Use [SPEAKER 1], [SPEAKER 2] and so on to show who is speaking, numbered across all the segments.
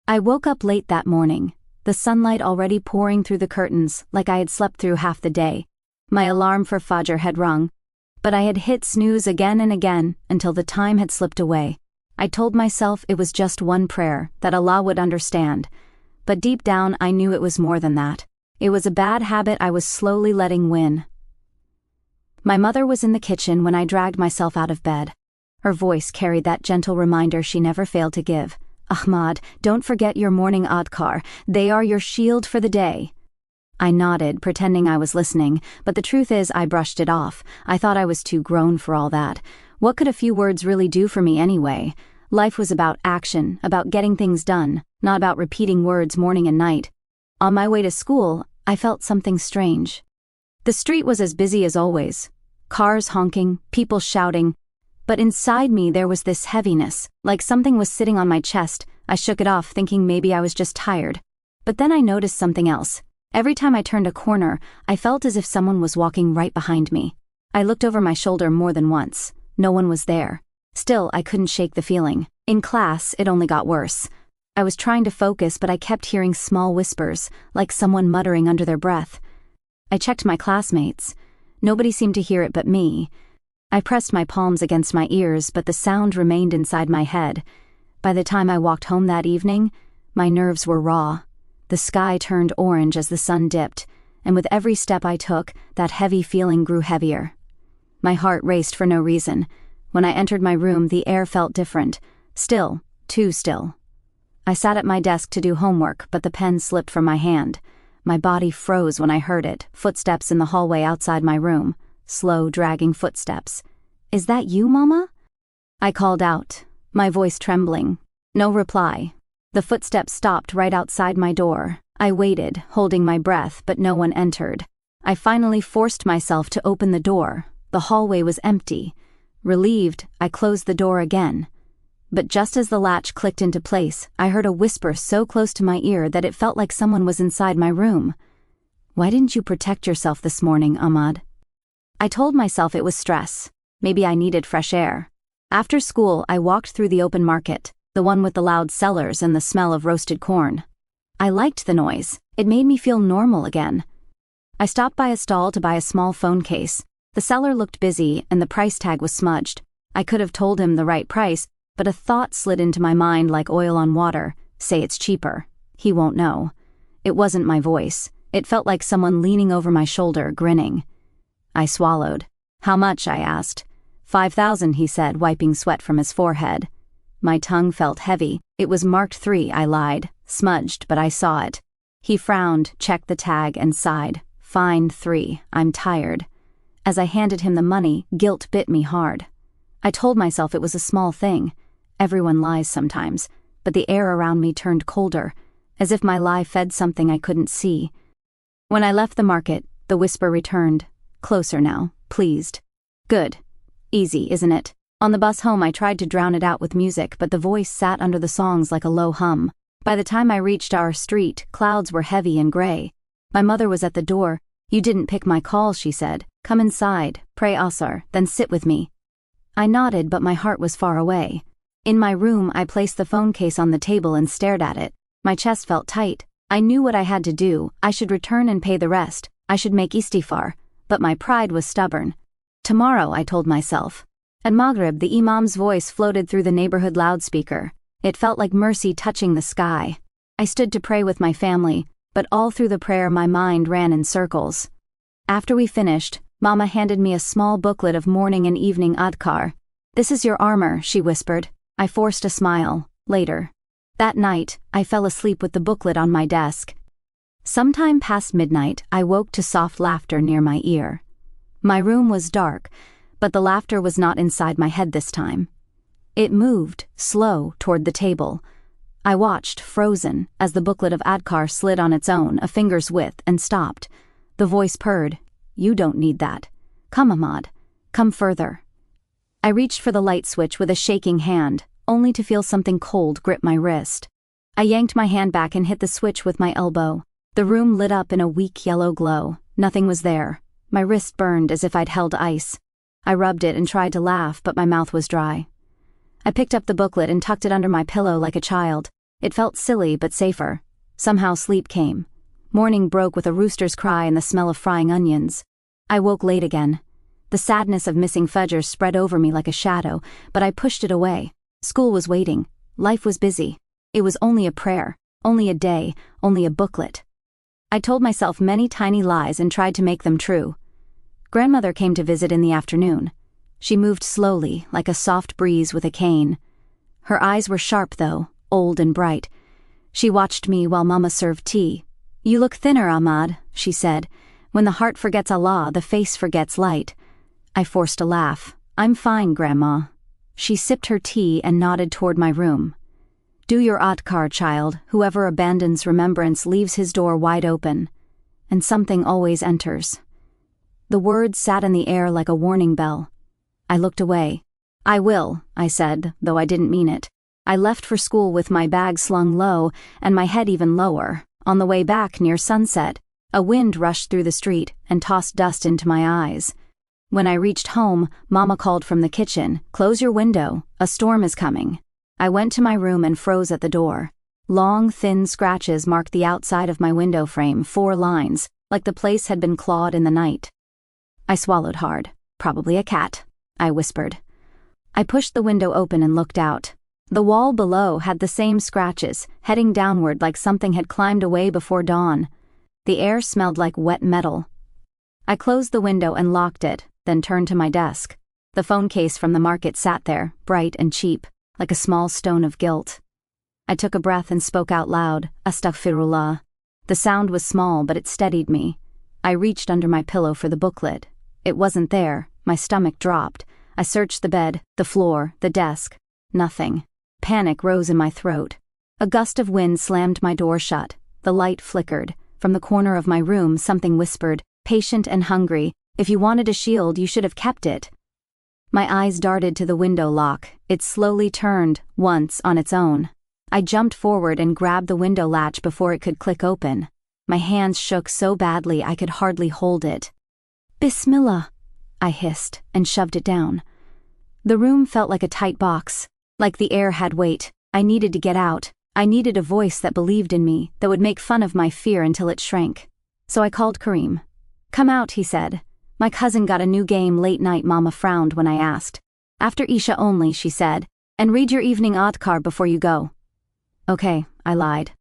[SPEAKER 1] I woke up late that morning, the sunlight already pouring through the curtains like I had slept through half the day. My alarm for Fajr had rung, but I had hit snooze again and again until the time had slipped away. I told myself it was just one prayer, that Allah would understand. But deep down I knew it was more than that. It was a bad habit I was slowly letting win. My mother was in the kitchen when I dragged myself out of bed. Her voice carried that gentle reminder she never failed to give. Ahmad, don't forget your morning adhkar. They are your shield for the day. I nodded, pretending I was listening, but the truth is I brushed it off. I thought I was too grown for all that. What could a few words really do for me anyway? Life was about action, about getting things done, not about repeating words morning and night. On my way to school, I felt something strange. The street was as busy as always. Cars honking, people shouting. But inside me there was this heaviness, like something was sitting on my chest. I shook it off, thinking maybe I was just tired. But then I noticed something else. Every time I turned a corner, I felt as if someone was walking right behind me. I looked over my shoulder more than once. No one was there. Still, I couldn't shake the feeling. In class, it only got worse. I was trying to focus, but I kept hearing small whispers, like someone muttering under their breath. I checked my classmates. Nobody seemed to hear it but me. I pressed my palms against my ears, but the sound remained inside my head. By the time I walked home that evening, my nerves were raw. The sky turned orange as the sun dipped, and with every step I took, that heavy feeling grew heavier. My heart raced for no reason. When I entered my room, the air felt different. Still, too still. I sat at my desk to do homework, but the pen slipped from my hand. My body froze when I heard it, footsteps in the hallway outside my room. Slow, dragging footsteps. Is that you, Mama? I called out, my voice trembling. No reply. The footsteps stopped right outside my door. I waited, holding my breath, but no one entered. I finally forced myself to open the door. The hallway was empty. Relieved, I closed the door again. But just as the latch clicked into place, I heard a whisper so close to my ear that it felt like someone was inside my room. Why didn't you protect yourself this morning, Ahmad? I told myself it was stress. Maybe I needed fresh air. After school, I walked through the open market, the one with the loud sellers and the smell of roasted corn. I liked the noise. It made me feel normal again. I stopped by a stall to buy a small phone case. The seller looked busy and the price tag was smudged. I could have told him the right price, but a thought slid into my mind like oil on water. Say it's cheaper. He won't know. It wasn't my voice. It felt like someone leaning over my shoulder, grinning. I swallowed. How much? I asked. 5,000, he said, wiping sweat from his forehead. My tongue felt heavy. It was marked 3, I lied. Smudged, but I saw it. He frowned, checked the tag, and sighed. Fine, 3. I'm tired. As I handed him the money, guilt bit me hard. I told myself it was a small thing. Everyone lies sometimes, but the air around me turned colder, as if my lie fed something I couldn't see. When I left the market, the whisper returned. Closer now, pleased. Good. Easy, isn't it? On the bus home I tried to drown it out with music, but the voice sat under the songs like a low hum. By the time I reached our street, clouds were heavy and gray. My mother was at the door. You didn't pick my call, she said. Come inside, pray Asr, then sit with me. I nodded, but my heart was far away. In my room, I placed the phone case on the table and stared at it. My chest felt tight. I knew what I had to do. I should return and pay the rest. I should make istighfar. But my pride was stubborn. Tomorrow, I told myself. At Maghrib, the Imam's voice floated through the neighborhood loudspeaker. It felt like mercy touching the sky. I stood to pray with my family, but all through the prayer my mind ran in circles. After we finished, Mama handed me a small booklet of morning and evening adhkar. This is your armor, she whispered. I forced a smile. Later. That night, I fell asleep with the booklet on my desk. Sometime past midnight, I woke to soft laughter near my ear. My room was dark, but the laughter was not inside my head this time. It moved, slow, toward the table. I watched, frozen, as the booklet of adhkar slid on its own, a finger's width, and stopped. The voice purred. You don't need that. Come, Ahmad. Come further. I reached for the light switch with a shaking hand, only to feel something cold grip my wrist. I yanked my hand back and hit the switch with my elbow. The room lit up in a weak yellow glow. Nothing was there. My wrist burned as if I'd held ice. I rubbed it and tried to laugh, but my mouth was dry. I picked up the booklet and tucked it under my pillow like a child. It felt silly but safer. Somehow sleep came. Morning broke with a rooster's cry and the smell of frying onions. I woke late again. The sadness of missing Fajr spread over me like a shadow, but I pushed it away. School was waiting. Life was busy. It was only a prayer, only a day, only a booklet. I told myself many tiny lies and tried to make them true. Grandmother came to visit in the afternoon. She moved slowly, like a soft breeze with a cane. Her eyes were sharp though, old and bright. She watched me while Mama served tea. "You look thinner, Ahmad," she said. "When the heart forgets Allah, the face forgets light." I forced a laugh. "I'm fine, Grandma." She sipped her tea and nodded toward my room. "Do your Adhkar, child. Whoever abandons remembrance leaves his door wide open. And something always enters." The words sat in the air like a warning bell. I looked away. "I will," I said, though I didn't mean it. I left for school with my bag slung low, and my head even lower. On the way back near sunset, a wind rushed through the street and tossed dust into my eyes. When I reached home, Mama called from the kitchen, "Close your window, a storm is coming." I went to my room and froze at the door. Long, thin scratches marked the outside of my window frame, 4 lines, like the place had been clawed in the night. I swallowed hard. "Probably a cat," I whispered. I pushed the window open and looked out. The wall below had the same scratches, heading downward like something had climbed away before dawn. The air smelled like wet metal. I closed the window and locked it, then turned to my desk. The phone case from the market sat there, bright and cheap, like a small stone of guilt. I took a breath and spoke out loud, "Astaghfirullah." The sound was small, but it steadied me. I reached under my pillow for the booklet. It wasn't there. My stomach dropped. I searched the bed, the floor, the desk. Nothing. Panic rose in my throat. A gust of wind slammed my door shut. The light flickered. From the corner of my room, something whispered, patient and hungry, "If you wanted a shield, you should have kept it." My eyes darted to the window lock. It slowly turned, once, on its own. I jumped forward and grabbed the window latch before it could click open. My hands shook so badly I could hardly hold it. "Bismillah," I hissed, and shoved it down. The room felt like a tight box. Like the air had weight. I needed to get out. I needed a voice that believed in me, that would make fun of my fear until it shrank. So I called Kareem. "Come out," he said. "My cousin got a new game late night." Mama frowned when I asked. "After Isha only," she said. "And read your evening Adhkar before you go." "Okay," I lied.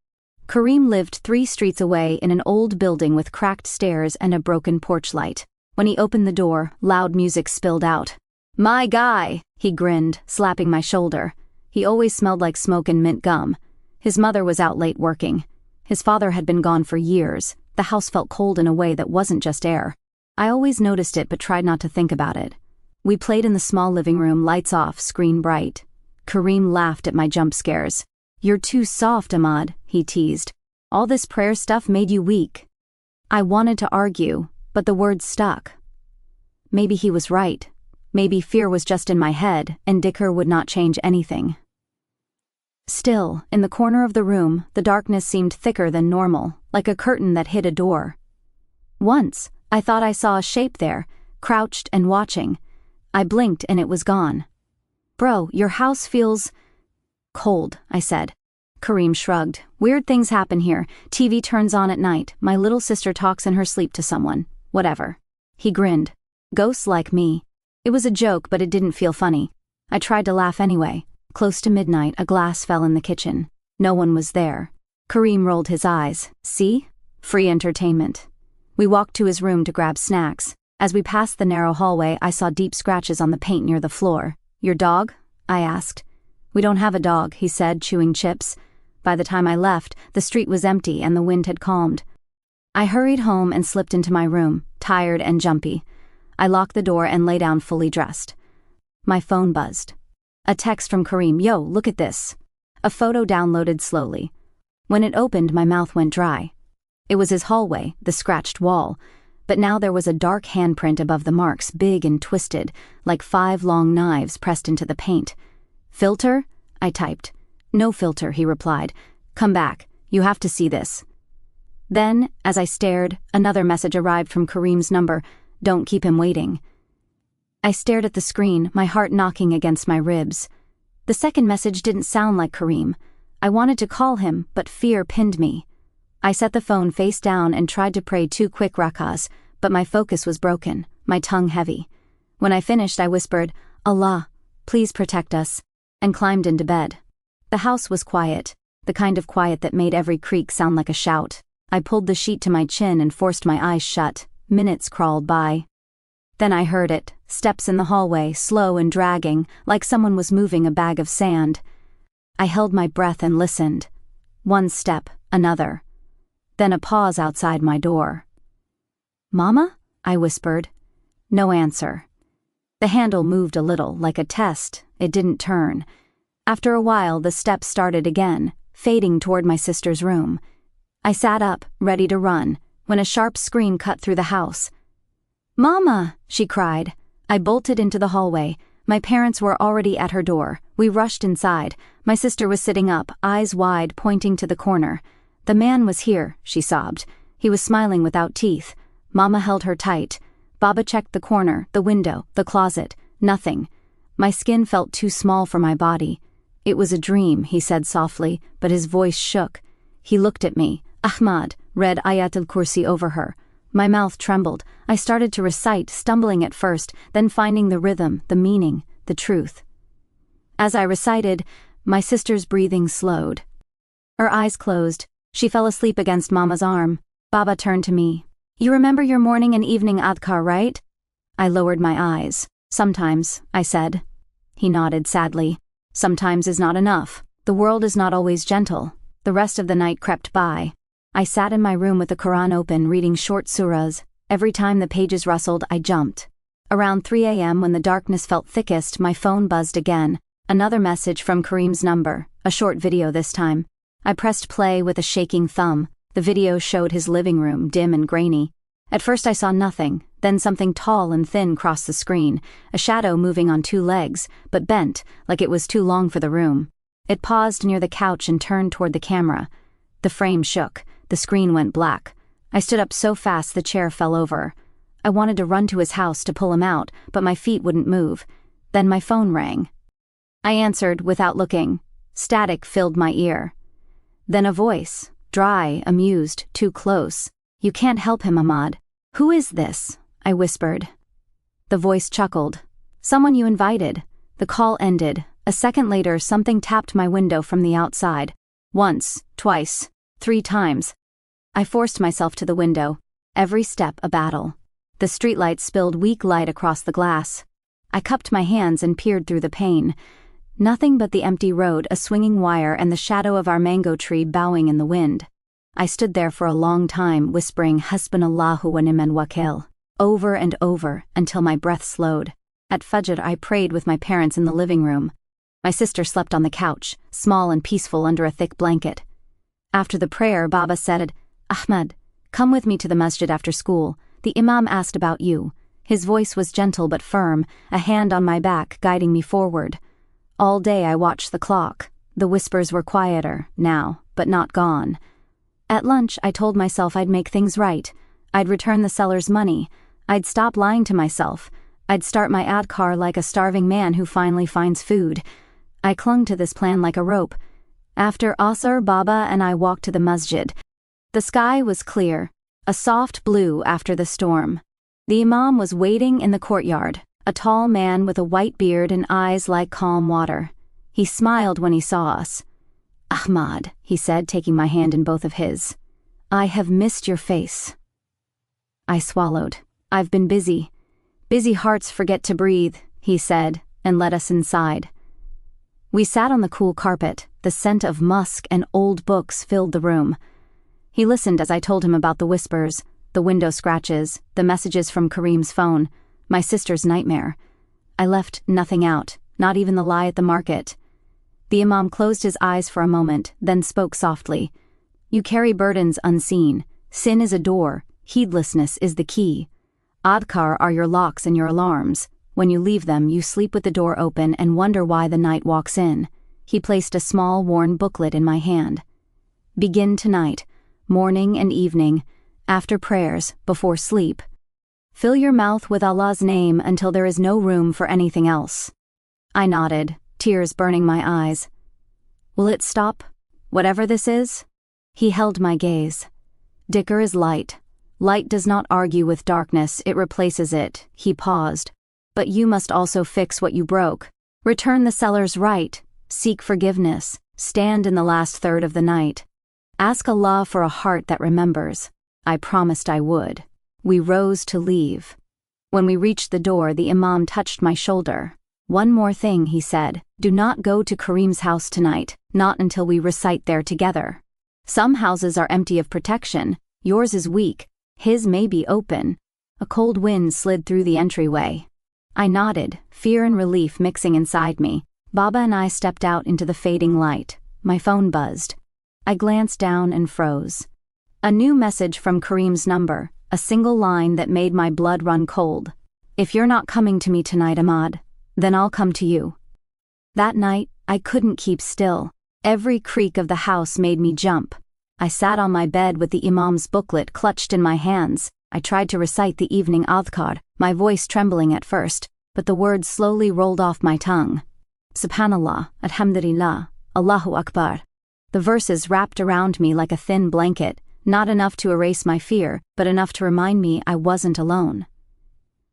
[SPEAKER 1] Kareem lived 3 streets away in an old building with cracked stairs and a broken porch light. When he opened the door, loud music spilled out. "My guy," he grinned, slapping my shoulder. He always smelled like smoke and mint gum. His mother was out late working. His father had been gone for years. The house felt cold in a way that wasn't just air. I always noticed it but tried not to think about it. We played in the small living room, lights off, screen bright. Kareem laughed at my jump scares. "You're too soft, Ahmad," he teased. "All this prayer stuff made you weak." I wanted to argue, but the words stuck. Maybe he was right. Maybe fear was just in my head, and Dhikr would not change anything. Still, in the corner of the room, the darkness seemed thicker than normal, like a curtain that hid a door. Once, I thought I saw a shape there, crouched and watching. I blinked and it was gone. "Bro, your house feels cold," I said. Kareem shrugged. "Weird things happen here. TV turns on at night. My little sister talks in her sleep to someone. Whatever." He grinned. "Ghosts like me." It was a joke, but it didn't feel funny. I tried to laugh anyway. Close to midnight, a glass fell in the kitchen. No one was there. Kareem rolled his eyes. "See? Free entertainment." We walked to his room to grab snacks. As we passed the narrow hallway, I saw deep scratches on the paint near the floor. "Your dog?" I asked. "We don't have a dog," he said, chewing chips. By the time I left, the street was empty and the wind had calmed. I hurried home and slipped into my room, tired and jumpy. I locked the door and lay down fully dressed. My phone buzzed. A text from Kareem. "Yo, look at this." A photo downloaded slowly. When it opened, my mouth went dry. It was his hallway, the scratched wall, but now there was a dark handprint above the marks, big and twisted, like 5 long knives pressed into the paint. "Filter?" I typed. "No filter," he replied. "Come back. You have to see this." Then, as I stared, another message arrived from Kareem's number. "Don't keep him waiting." I stared at the screen, my heart knocking against my ribs. The second message didn't sound like Kareem. I wanted to call him, but fear pinned me. I set the phone face down and tried to pray 2 quick rakahs, but my focus was broken, my tongue heavy. When I finished, I whispered, "Allah, please protect us," and climbed into bed. The house was quiet, the kind of quiet that made every creak sound like a shout. I pulled the sheet to my chin and forced my eyes shut. Minutes crawled by. Then I heard it, steps in the hallway, slow and dragging, like someone was moving a bag of sand. I held my breath and listened. One step, another. Then a pause outside my door. "Mama?" I whispered. No answer. The handle moved a little, like a test. It didn't turn. After a while, the steps started again, fading toward my sister's room. I sat up, ready to run, when a sharp scream cut through the house. "Mama!" she cried. I bolted into the hallway. My parents were already at her door. We rushed inside. My sister was sitting up, eyes wide, pointing to the corner. "The man was here," she sobbed. He was smiling without teeth. Mama held her tight. Baba checked the corner, the window, the closet. Nothing. My skin felt too small for my body. "It was a dream," he said softly, but his voice shook. He looked at me. Ahmad read Ayat al-Kursi over her. My mouth trembled. I started to recite, stumbling at first, then finding the rhythm, the meaning, the truth. As I recited, my sister's breathing slowed. Her eyes closed. She fell asleep against Mama's arm. Baba turned to me. "You remember your morning and evening adhkar, right?" I lowered my eyes. "Sometimes," I said. He nodded sadly. "Sometimes is not enough. The world is not always gentle." The rest of the night crept by. I sat in my room with the Qur'an open, reading short surahs. Every time the pages rustled, I jumped. Around 3 a.m., when the darkness felt thickest, my phone buzzed again. Another message from Kareem's number, a short video this time. I pressed play with a shaking thumb. The video showed his living room, dim and grainy. At first I saw nothing, then something tall and thin crossed the screen, a shadow moving on 2 legs, but bent, like it was too long for the room. It paused near the couch and turned toward the camera. The frame shook. The screen went black. I stood up so fast the chair fell over. I wanted to run to his house to pull him out, but my feet wouldn't move. Then my phone rang. I answered without looking. Static filled my ear. Then a voice, dry, amused, too close. "You can't help him, Ahmad." "Who is this?" I whispered. The voice chuckled. "Someone you invited." The call ended. A second later, something tapped my window from the outside. Once, twice, 3 times. I forced myself to the window. Every step a battle. The streetlight spilled weak light across the glass. I cupped my hands and peered through the pane. Nothing but the empty road, a swinging wire, and the shadow of our mango tree bowing in the wind. I stood there for a long time, whispering Hasbunallahu wa ni'mal wakil, over and over, until my breath slowed. At Fajr I prayed with my parents in the living room. My sister slept on the couch, small and peaceful under a thick blanket. After the prayer, Baba said, "Ahmad, come with me to the masjid after school. The imam asked about you." His voice was gentle but firm, a hand on my back guiding me forward. All day I watched the clock. The whispers were quieter, now, but not gone. At lunch, I told myself I'd make things right. I'd return the seller's money. I'd stop lying to myself. I'd start my adhkar like a starving man who finally finds food. I clung to this plan like a rope. After Asr, Baba and I walked to the masjid. The sky was clear, a soft blue after the storm. The imam was waiting in the courtyard, a tall man with a white beard and eyes like calm water. He smiled when he saw us. "Ahmad," he said, taking my hand in both of his. "I have missed your face." I swallowed. "I've been busy. Busy hearts forget to breathe," he said, and led us inside. We sat on the cool carpet. The scent of musk and old books filled the room. He listened as I told him about the whispers, the window scratches, the messages from Kareem's phone, my sister's nightmare. I left nothing out, not even the lie at the market. The imam closed his eyes for a moment, then spoke softly. "You carry burdens unseen. Sin is a door. Heedlessness is the key. Adhkar are your locks and your alarms. When you leave them, you sleep with the door open and wonder why the night walks in." He placed a small, worn booklet in my hand. "Begin tonight, morning and evening, after prayers, before sleep. Fill your mouth with Allah's name until there is no room for anything else." I nodded, tears burning my eyes. "Will it stop?" Whatever this is? He held my gaze. Dhikr is light. Light does not argue with darkness, it replaces it. He paused. But you must also fix what you broke. Return the seller's right. Seek forgiveness. Stand in the last third of the night. Ask Allah for a heart that remembers. I promised I would. We rose to leave. When we reached the door, the Imam touched my shoulder. One more thing, he said. Do not go to Karim's house tonight, not until we recite there together. Some houses are empty of protection. Yours is weak. His may be open. A cold wind slid through the entryway. I nodded, fear and relief mixing inside me. Baba and I stepped out into the fading light. My phone buzzed. I glanced down and froze. A new message from Karim's number, a single line that made my blood run cold. If you're not coming to me tonight, Ahmad, then I'll come to you. That night, I couldn't keep still. Every creak of the house made me jump. I sat on my bed with the Imam's booklet clutched in my hands. I tried to recite the evening adhkar, my voice trembling at first, but the words slowly rolled off my tongue. Subhanallah, Alhamdulillah, Allahu Akbar. The verses wrapped around me like a thin blanket, not enough to erase my fear, but enough to remind me I wasn't alone.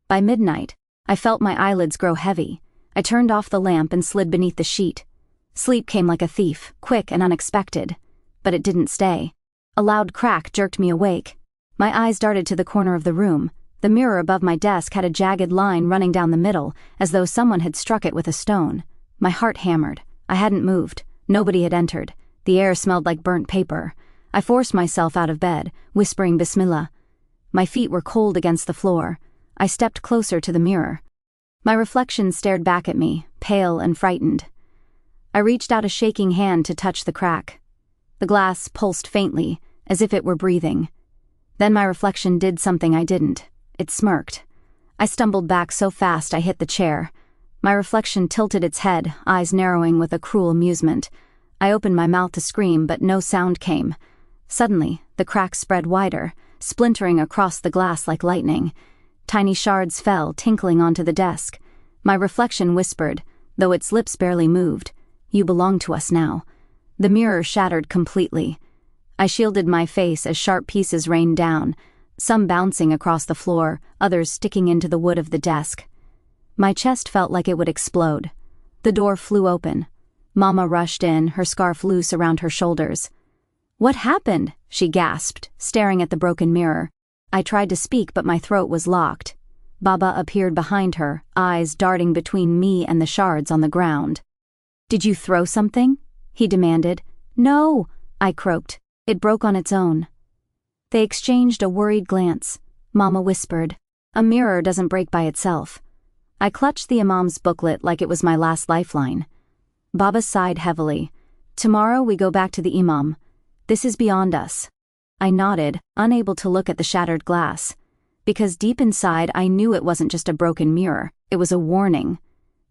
[SPEAKER 1] By midnight, I felt my eyelids grow heavy. I turned off the lamp and slid beneath the sheet. Sleep came like a thief, quick and unexpected. But it didn't stay. A loud crack jerked me awake. My eyes darted to the corner of the room. The mirror above my desk had a jagged line running down the middle, as though someone had struck it with a stone. My heart hammered. I hadn't moved. Nobody had entered. The air smelled like burnt paper. I forced myself out of bed, whispering Bismillah. My feet were cold against the floor. I stepped closer to the mirror. My reflection stared back at me, pale and frightened. I reached out a shaking hand to touch the crack. The glass pulsed faintly, as if it were breathing. Then my reflection did something I didn't. It smirked. I stumbled back so fast I hit the chair. My reflection tilted its head, eyes narrowing with a cruel amusement. I opened my mouth to scream, but no sound came. Suddenly, the crack spread wider, splintering across the glass like lightning. Tiny shards fell, tinkling onto the desk. My reflection whispered, though its lips barely moved, "You belong to us now." The mirror shattered completely. I shielded my face as sharp pieces rained down, some bouncing across the floor, others sticking into the wood of the desk. My chest felt like it would explode. The door flew open. Mama rushed in, her scarf loose around her shoulders. "What happened?" she gasped, staring at the broken mirror. I tried to speak, but my throat was locked. Baba appeared behind her, eyes darting between me and the shards on the ground. "Did you throw something?" he demanded. "No," I croaked. "It broke on its own." They exchanged a worried glance. Mama whispered, "A mirror doesn't break by itself." I clutched the Imam's booklet like it was my last lifeline. Baba sighed heavily. "Tomorrow we go back to the Imam. This is beyond us." I nodded, unable to look at the shattered glass. Because deep inside I knew it wasn't just a broken mirror, it was a warning.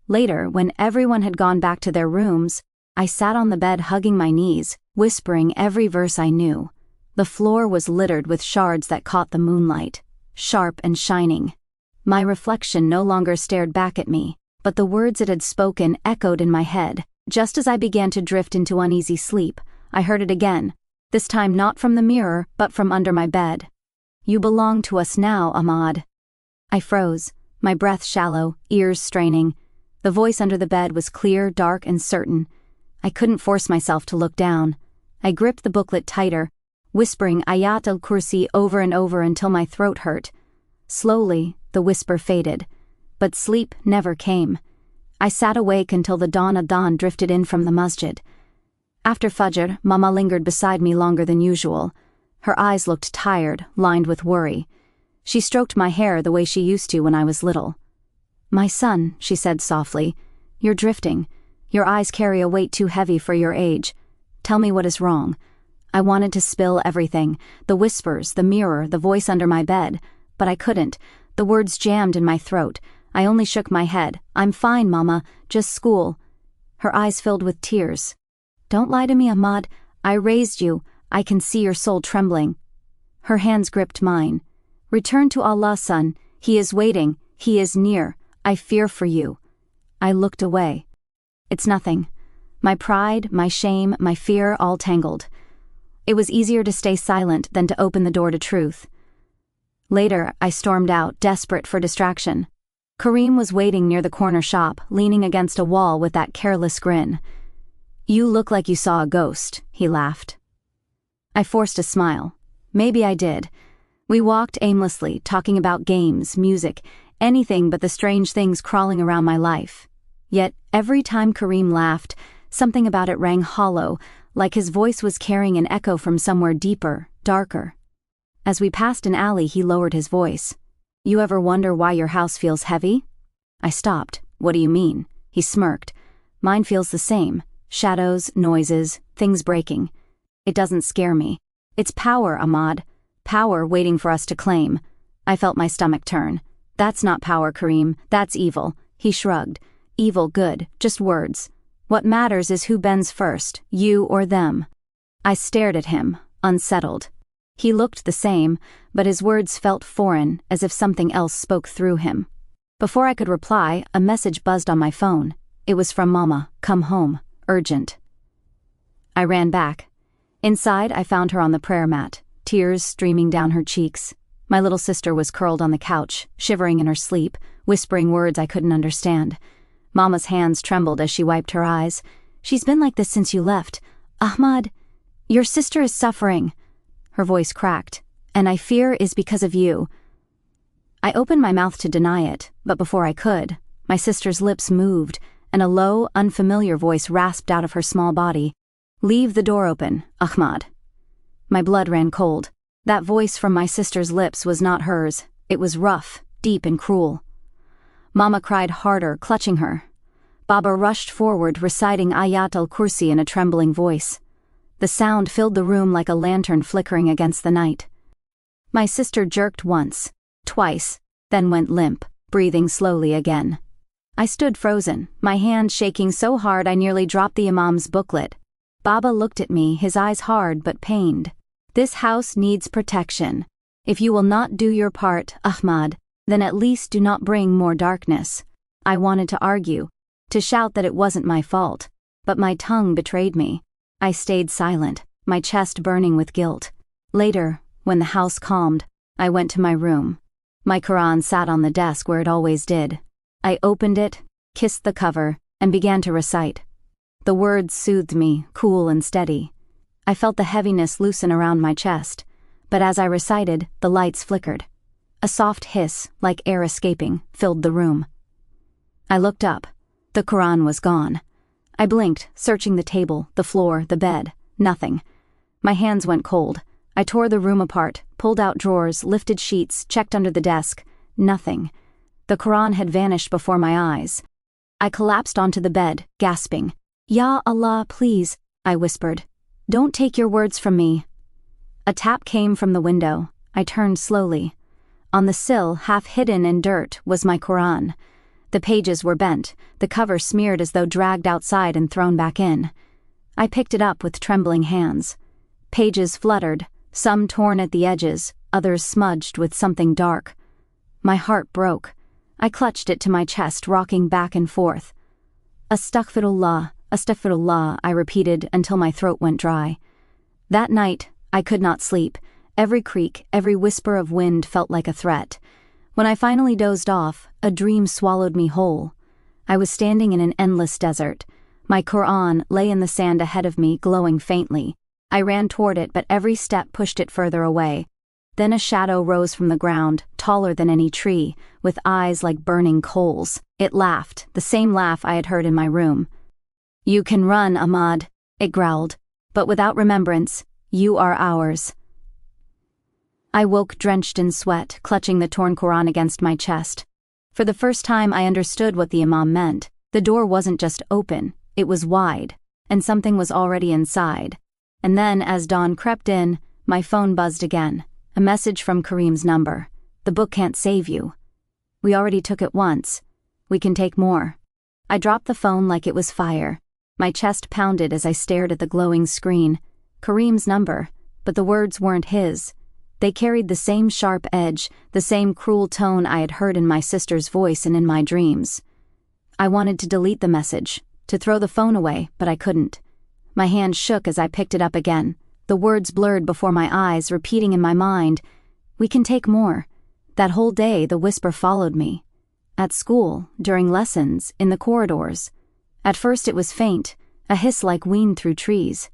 [SPEAKER 1] Later, when everyone had gone back to their rooms, I sat on the bed hugging my knees, whispering every verse I knew. The floor was littered with shards that caught the moonlight, sharp and shining. My reflection no longer stared back at me, but the words it had spoken echoed in my head. Just as I began to drift into uneasy sleep, I heard it again, this time not from the mirror, but from under my bed. "You belong to us now, Ahmad." I froze, my breath shallow, ears straining. The voice under the bed was clear, dark, and certain. I couldn't force myself to look down. I gripped the booklet tighter, whispering Ayat al-Kursi over and over until my throat hurt. Slowly, the whisper faded, but sleep never came. I sat awake until the dawn of dawn drifted in from the masjid. After Fajr, Mama lingered beside me longer than usual. Her eyes looked tired, lined with worry. She stroked my hair the way she used to when I was little. "My son," she said softly, "you're drifting. Your eyes carry a weight too heavy for your age. Tell me what is wrong." I wanted to spill everything, the whispers, the mirror, the voice under my bed, but I couldn't. The words jammed in my throat. I only shook my head. "I'm fine, Mama, just school." Her eyes filled with tears. "Don't lie to me, Ahmad. I raised you. I can see your soul trembling." Her hands gripped mine. "Return to Allah, son. He is waiting. He is near. I fear for you." I looked away. "It's nothing." My pride, my shame, my fear all tangled. It was easier to stay silent than to open the door to truth. Later, I stormed out, desperate for distraction. Kareem was waiting near the corner shop, leaning against a wall with that careless grin. "You look like you saw a ghost," he laughed. I forced a smile. Maybe I did. We walked aimlessly, talking about games, music, anything but the strange things crawling around my life. Yet, every time Kareem laughed, something about it rang hollow, like his voice was carrying an echo from somewhere deeper, darker. As we passed an alley, he lowered his voice. "You ever wonder why your house feels heavy?" I stopped. "What do you mean?" He smirked. "Mine feels the same. Shadows, noises, things breaking. It doesn't scare me. It's power, Ahmad. Power waiting for us to claim." I felt my stomach turn. "That's not power, Kareem. That's evil." He shrugged. "Evil, good, just words. What matters is who bends first, you or them." I stared at him, unsettled. He looked the same, but his words felt foreign, as if something else spoke through him. Before I could reply, a message buzzed on my phone. It was from Mama. "Come home. Urgent." I ran back. Inside, I found her on the prayer mat, tears streaming down her cheeks. My little sister was curled on the couch, shivering in her sleep, whispering words I couldn't understand. Mama's hands trembled as she wiped her eyes. "She's been like this since you left. Ahmad, your sister is suffering." Her voice cracked. "And I fear is because of you." I opened my mouth to deny it, but before I could, my sister's lips moved, and a low, unfamiliar voice rasped out of her small body. "Leave the door open, Ahmad." My blood ran cold. That voice from my sister's lips was not hers. It was rough, deep, and cruel. Mama cried harder, clutching her. Baba rushed forward, reciting Ayat al-Kursi in a trembling voice. The sound filled the room like a lantern flickering against the night. My sister jerked once, twice, then went limp, breathing slowly again. I stood frozen, my hand shaking so hard I nearly dropped the Imam's booklet. Baba looked at me, his eyes hard but pained. "This house needs protection. If you will not do your part, Ahmad, then at least do not bring more darkness." I wanted to argue, to shout that it wasn't my fault, but my tongue betrayed me. I stayed silent, my chest burning with guilt. Later, when the house calmed, I went to my room. My Qur'an sat on the desk where it always did. I opened it, kissed the cover, and began to recite. The words soothed me, cool and steady. I felt the heaviness loosen around my chest, but as I recited, the lights flickered. A soft hiss, like air escaping, filled the room. I looked up. The Qur'an was gone. I blinked, searching the table, the floor, the bed. Nothing. My hands went cold. I tore the room apart, pulled out drawers, lifted sheets, checked under the desk. Nothing. The Qur'an had vanished before my eyes. I collapsed onto the bed, gasping. "Ya Allah, please," I whispered. "Don't take your words from me." A tap came from the window. I turned slowly. On the sill, half hidden in dirt, was my Qur'an. The pages were bent, the cover smeared as though dragged outside and thrown back in. I picked it up with trembling hands. Pages fluttered, some torn at the edges, others smudged with something dark. My heart broke. I clutched it to my chest, rocking back and forth. "Astaghfirullah, astaghfirullah," I repeated until my throat went dry. That night, I could not sleep. Every creak, every whisper of wind felt like a threat. When I finally dozed off, a dream swallowed me whole. I was standing in an endless desert. My Qur'an lay in the sand ahead of me, glowing faintly. I ran toward it, but every step pushed it further away. Then a shadow rose from the ground, taller than any tree, with eyes like burning coals. It laughed, the same laugh I had heard in my room. "You can run, Ahmad," it growled, "but without remembrance, you are ours." I woke drenched in sweat, clutching the torn Qur'an against my chest. For the first time I understood what the Imam meant. The door wasn't just open, it was wide, and something was already inside. And then, as dawn crept in, my phone buzzed again. A message from Kareem's number. "The book can't save you. We already took it once. We can take more." I dropped the phone like it was fire. My chest pounded as I stared at the glowing screen. Kareem's number, but the words weren't his. They carried the same sharp edge, the same cruel tone I had heard in my sister's voice and in my dreams. I wanted to delete the message, to throw the phone away, but I couldn't. My hand shook as I picked it up again. The words blurred before my eyes, repeating in my mind, "We can take more." That whole day, the whisper followed me. At school, during lessons, in the corridors. At first it was faint, a hiss like wind through trees.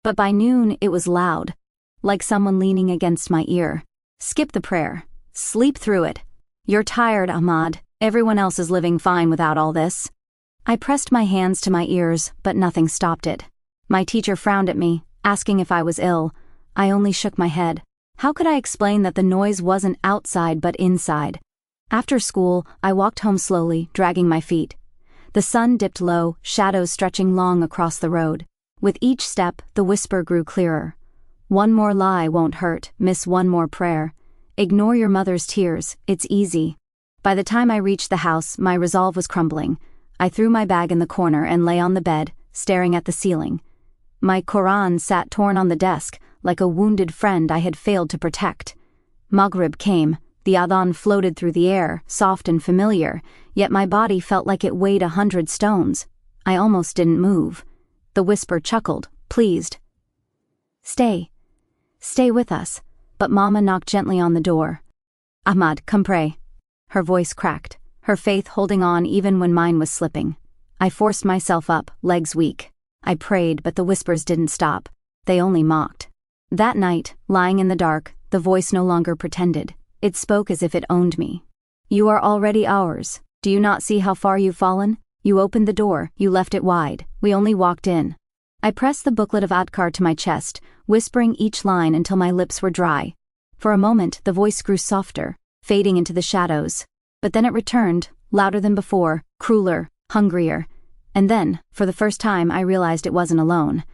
[SPEAKER 1] But by noon it was loud, like someone leaning against my ear. "Skip the prayer. Sleep through it. You're tired, Ahmad. Everyone else is living fine without all this." I pressed my hands to my ears, but nothing stopped it. My teacher frowned at me, asking if I was ill. I only shook my head. How could I explain that the noise wasn't outside but inside? After school, I walked home slowly, dragging my feet. The sun dipped low, shadows stretching long across the road. With each step, the whisper grew clearer. "One more lie won't hurt, miss one more prayer. Ignore your mother's tears, it's easy." By the time I reached the house, my resolve was crumbling. I threw my bag in the corner and lay on the bed, staring at the ceiling. My Qur'an sat torn on the desk, like a wounded friend I had failed to protect. Maghrib came. The adhan floated through the air, soft and familiar, yet my body felt like it weighed 100 stones. I almost didn't move. The whisper chuckled, pleased. Stay with us." But Mama knocked gently on the door. "Ahmad, come pray." Her voice cracked, her faith holding on even when mine was slipping. I forced myself up, legs weak. I prayed, but the whispers didn't stop. They only mocked. That night, lying in the dark, the voice no longer pretended. It spoke as if it owned me. "You are already ours. Do you not see how far you've fallen? You opened the door, you left it wide. We only walked in." I pressed the booklet of Adhkar to my chest, whispering each line until my lips were dry. For a moment, the voice grew softer, fading into the shadows. But then it returned, louder than before, crueler, hungrier. And then, for the first time, I realized it wasn't alone.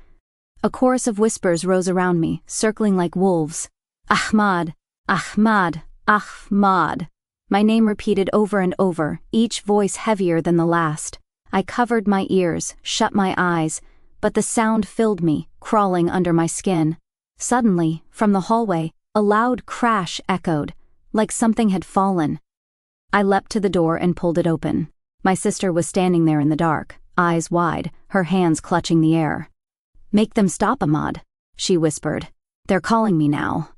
[SPEAKER 1] A chorus of whispers rose around me, circling like wolves. "Ahmad! Ahmad! Ahmad!" My name repeated over and over, each voice heavier than the last. I covered my ears, shut my eyes, but the sound filled me, crawling under my skin. Suddenly, from the hallway, a loud crash echoed, like something had fallen. I leapt to the door and pulled it open. My sister was standing there in the dark, eyes wide, her hands clutching the air. "Make them stop, Ahmad," she whispered. "They're calling me now."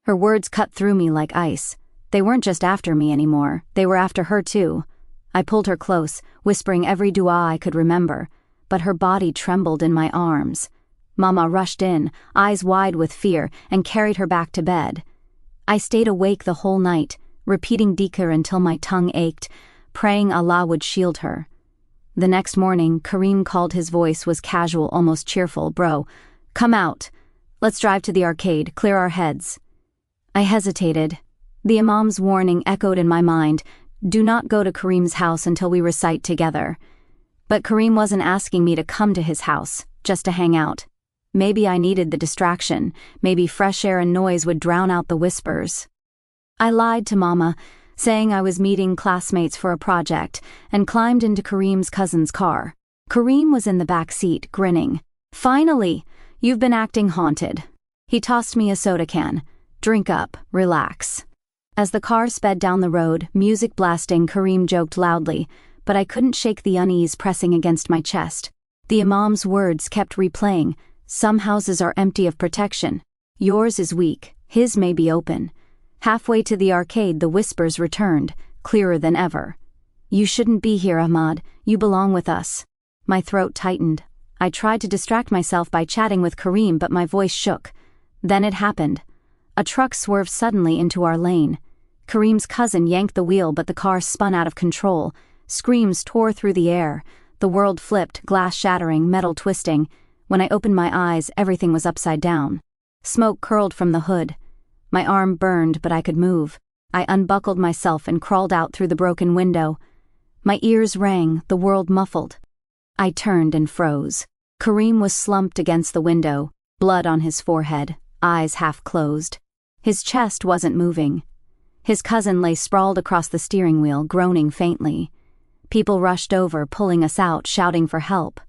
[SPEAKER 1] Her words cut through me like ice. They weren't just after me anymore, they were after her too. I pulled her close, whispering every dua I could remember, but her body trembled in my arms. Mama rushed in, eyes wide with fear, and carried her back to bed. I stayed awake the whole night, repeating Dhikr until my tongue ached, praying Allah would shield her. The next morning, Kareem called. His voice was casual, almost cheerful. "Bro, come out. Let's drive to the arcade, clear our heads." I hesitated. The Imam's warning echoed in my mind, "Do not go to Kareem's house until we recite together." But Kareem wasn't asking me to come to his house, just to hang out. Maybe I needed the distraction, maybe fresh air and noise would drown out the whispers. I lied to Mama, saying I was meeting classmates for a project, and climbed into Kareem's cousin's car. Kareem was in the back seat, grinning. "Finally, you've been acting haunted." He tossed me a soda can. "Drink up, relax." As the car sped down the road, music blasting, Kareem joked loudly, but I couldn't shake the unease pressing against my chest. The Imam's words kept replaying. "Some houses are empty of protection. Yours is weak, his may be open." Halfway to the arcade, the whispers returned, clearer than ever. "You shouldn't be here, Ahmad. You belong with us." My throat tightened. I tried to distract myself by chatting with Kareem, but my voice shook. Then it happened. A truck swerved suddenly into our lane. Kareem's cousin yanked the wheel, but the car spun out of control. Screams tore through the air. The world flipped, glass shattering, metal twisting. When I opened my eyes, everything was upside down. Smoke curled from the hood. My arm burned, but I could move. I unbuckled myself and crawled out through the broken window. My ears rang, the world muffled. I turned and froze. Kareem was slumped against the window, blood on his forehead, eyes half closed. His chest wasn't moving. His cousin lay sprawled across the steering wheel, groaning faintly. People rushed over, pulling us out, shouting for help.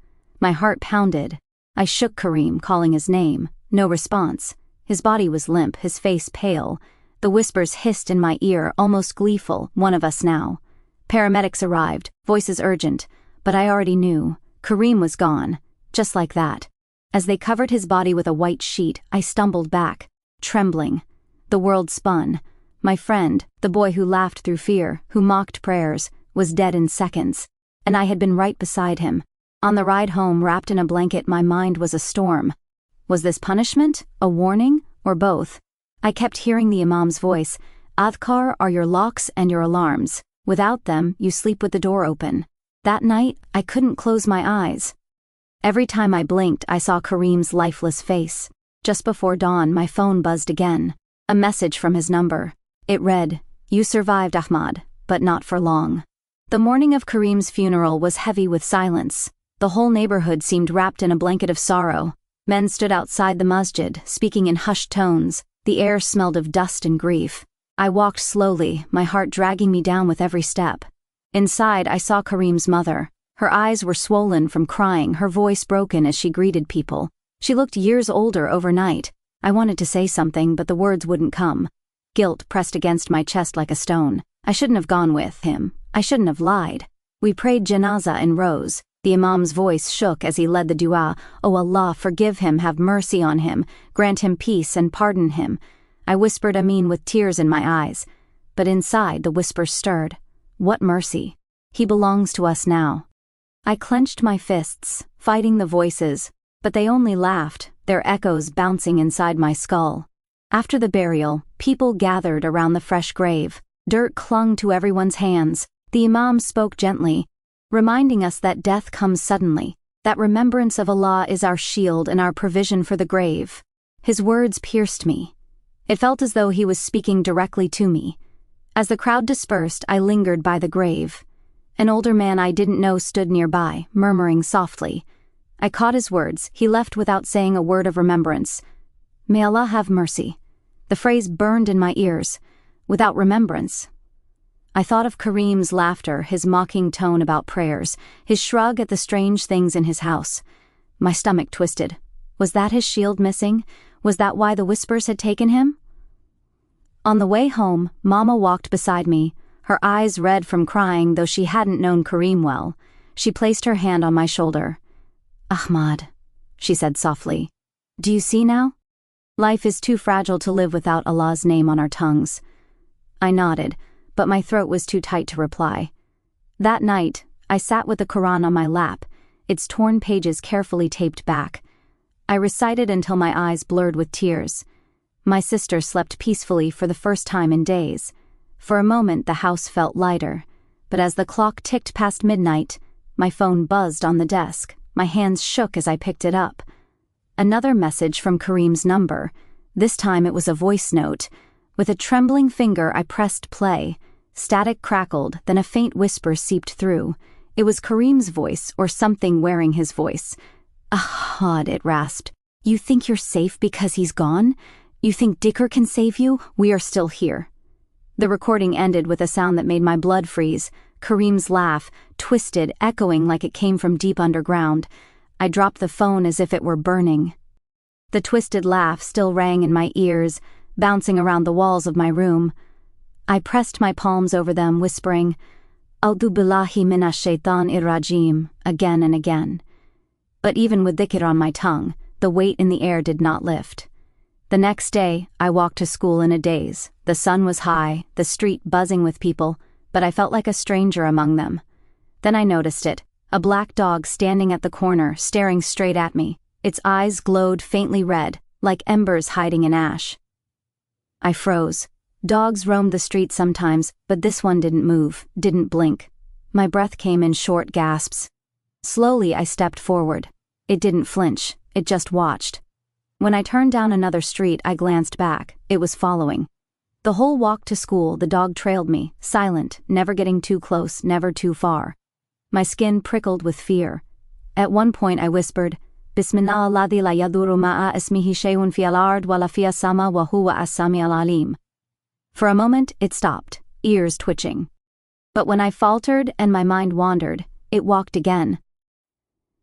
[SPEAKER 1] My heart pounded. I shook Kareem, calling his name. No response. His body was limp, his face pale. The whispers hissed in my ear, almost gleeful. "One of us now." Paramedics arrived, voices urgent. but I already knew. Kareem was gone. Just like that. As they covered his body with a white sheet, I stumbled back, trembling. The world spun. My friend, the boy who laughed through fear, who mocked prayers, was dead in seconds. And I had been right beside him. On the ride home, wrapped in a blanket, my mind was a storm. Was this punishment, a warning, or both? I kept hearing the imam's voice. Adhkar are your locks and your alarms. Without them, you sleep with the door open. That night, I couldn't close my eyes. Every time I blinked, I saw Kareem's lifeless face. Just before dawn, my phone buzzed again. A message from his number. It read, "You survived, Ahmad, but not for long." The morning of Kareem's funeral was heavy with silence. The whole neighborhood seemed wrapped in a blanket of sorrow. Men stood outside the masjid, speaking in hushed tones. The air smelled of dust and grief. I walked slowly, my heart dragging me down with every step. Inside, I saw Kareem's mother. Her eyes were swollen from crying, her voice broken as she greeted people. She looked years older overnight. I wanted to say something, but the words wouldn't come. Guilt pressed against my chest like a stone. I shouldn't have gone with him. I shouldn't have lied. We prayed janazah in rows. The imam's voice shook as he led the dua. "O Allah, forgive him, have mercy on him, grant him peace and pardon him." I whispered Amin with tears in my eyes. But inside, the whispers stirred. What mercy? He belongs to us now. I clenched my fists, fighting the voices, but they only laughed, their echoes bouncing inside my skull. After the burial, people gathered around the fresh grave. Dirt clung to everyone's hands. The imam spoke gently, reminding us that death comes suddenly, that remembrance of Allah is our shield and our provision for the grave. His words pierced me. It felt as though he was speaking directly to me. As the crowd dispersed, I lingered by the grave. An older man I didn't know stood nearby, murmuring softly. I caught his words. He left without saying a word of remembrance. May Allah have mercy. The phrase burned in my ears. Without remembrance. I thought of Kareem's laughter, his mocking tone about prayers, his shrug at the strange things in his house. My stomach twisted. Was that his shield missing? Was that why the whispers had taken him? On the way home, Mama walked beside me, her eyes red from crying, though she hadn't known Kareem well. She placed her hand on my shoulder. "Ahmad," she said softly. "Do you see now? Life is too fragile to live without Allah's name on our tongues." I nodded, but my throat was too tight to reply. That night, I sat with the Qur'an on my lap, its torn pages carefully taped back. I recited until my eyes blurred with tears. My sister slept peacefully for the first time in days. For a moment, the house felt lighter, but as the clock ticked past midnight, my phone buzzed on the desk. My hands shook as I picked it up. Another message from Kareem's number. This time it was a voice note. With a trembling finger, I pressed play. Static crackled, then a faint whisper seeped through. It was Kareem's voice, or something wearing his voice. "Ahmad," it rasped. "You think you're safe because he's gone? You think Dhikr can save you? We are still here." The recording ended with a sound that made my blood freeze. Kareem's laugh, twisted, echoing like it came from deep underground. I dropped the phone as if it were burning. The twisted laugh still rang in my ears, bouncing around the walls of my room. I pressed my palms over them, whispering, "A'udhu billahi minash shaitanir rajim," again and again. But even with dhikr on my tongue, the weight in the air did not lift. The next day, I walked to school in a daze. The sun was high, the street buzzing with people, but I felt like a stranger among them. Then I noticed it, a black dog standing at the corner, staring straight at me. Its eyes glowed faintly red, like embers hiding in ash. I froze. Dogs roamed the street sometimes, but this one didn't move, didn't blink. My breath came in short gasps. Slowly, I stepped forward. It didn't flinch, it just watched. When I turned down another street, I glanced back. It was following. The whole walk to school, the dog trailed me, silent, never getting too close, never too far. My skin prickled with fear. At one point, I whispered, "Bismillah alladhi la yaduru ma'a ismihi shay'un fi al-ard wa la fi as-sama wa huwa as-sami al-alim." For a moment, it stopped, ears twitching. But when I faltered and my mind wandered, it walked again.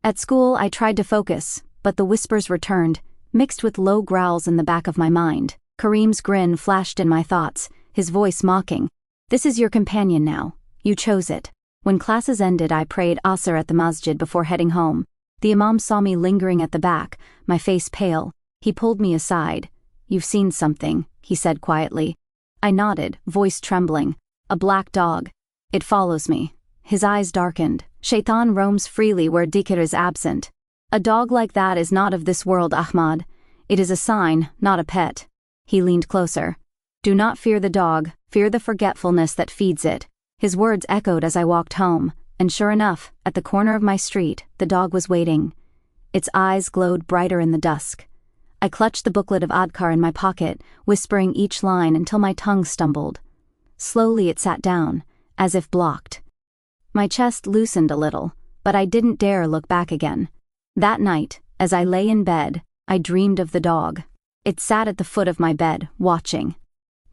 [SPEAKER 1] At school, I tried to focus, but the whispers returned, mixed with low growls in the back of my mind. Kareem's grin flashed in my thoughts, his voice mocking. "This is your companion now. You chose it." When classes ended, I prayed Asr at the masjid before heading home. The imam saw me lingering at the back, my face pale. He pulled me aside. "You've seen something," he said quietly. I nodded, voice trembling. "A black dog. It follows me." His eyes darkened. "Shaitan roams freely where Dhikr is absent. A dog like that is not of this world, Ahmad. It is a sign, not a pet." He leaned closer. "Do not fear the dog, fear the forgetfulness that feeds it." His words echoed as I walked home, and sure enough, at the corner of my street, the dog was waiting. Its eyes glowed brighter in the dusk. I clutched the booklet of Adhkar in my pocket, whispering each line until my tongue stumbled. Slowly it sat down, as if blocked. My chest loosened a little, but I didn't dare look back again. That night, as I lay in bed, I dreamed of the dog. It sat at the foot of my bed, watching.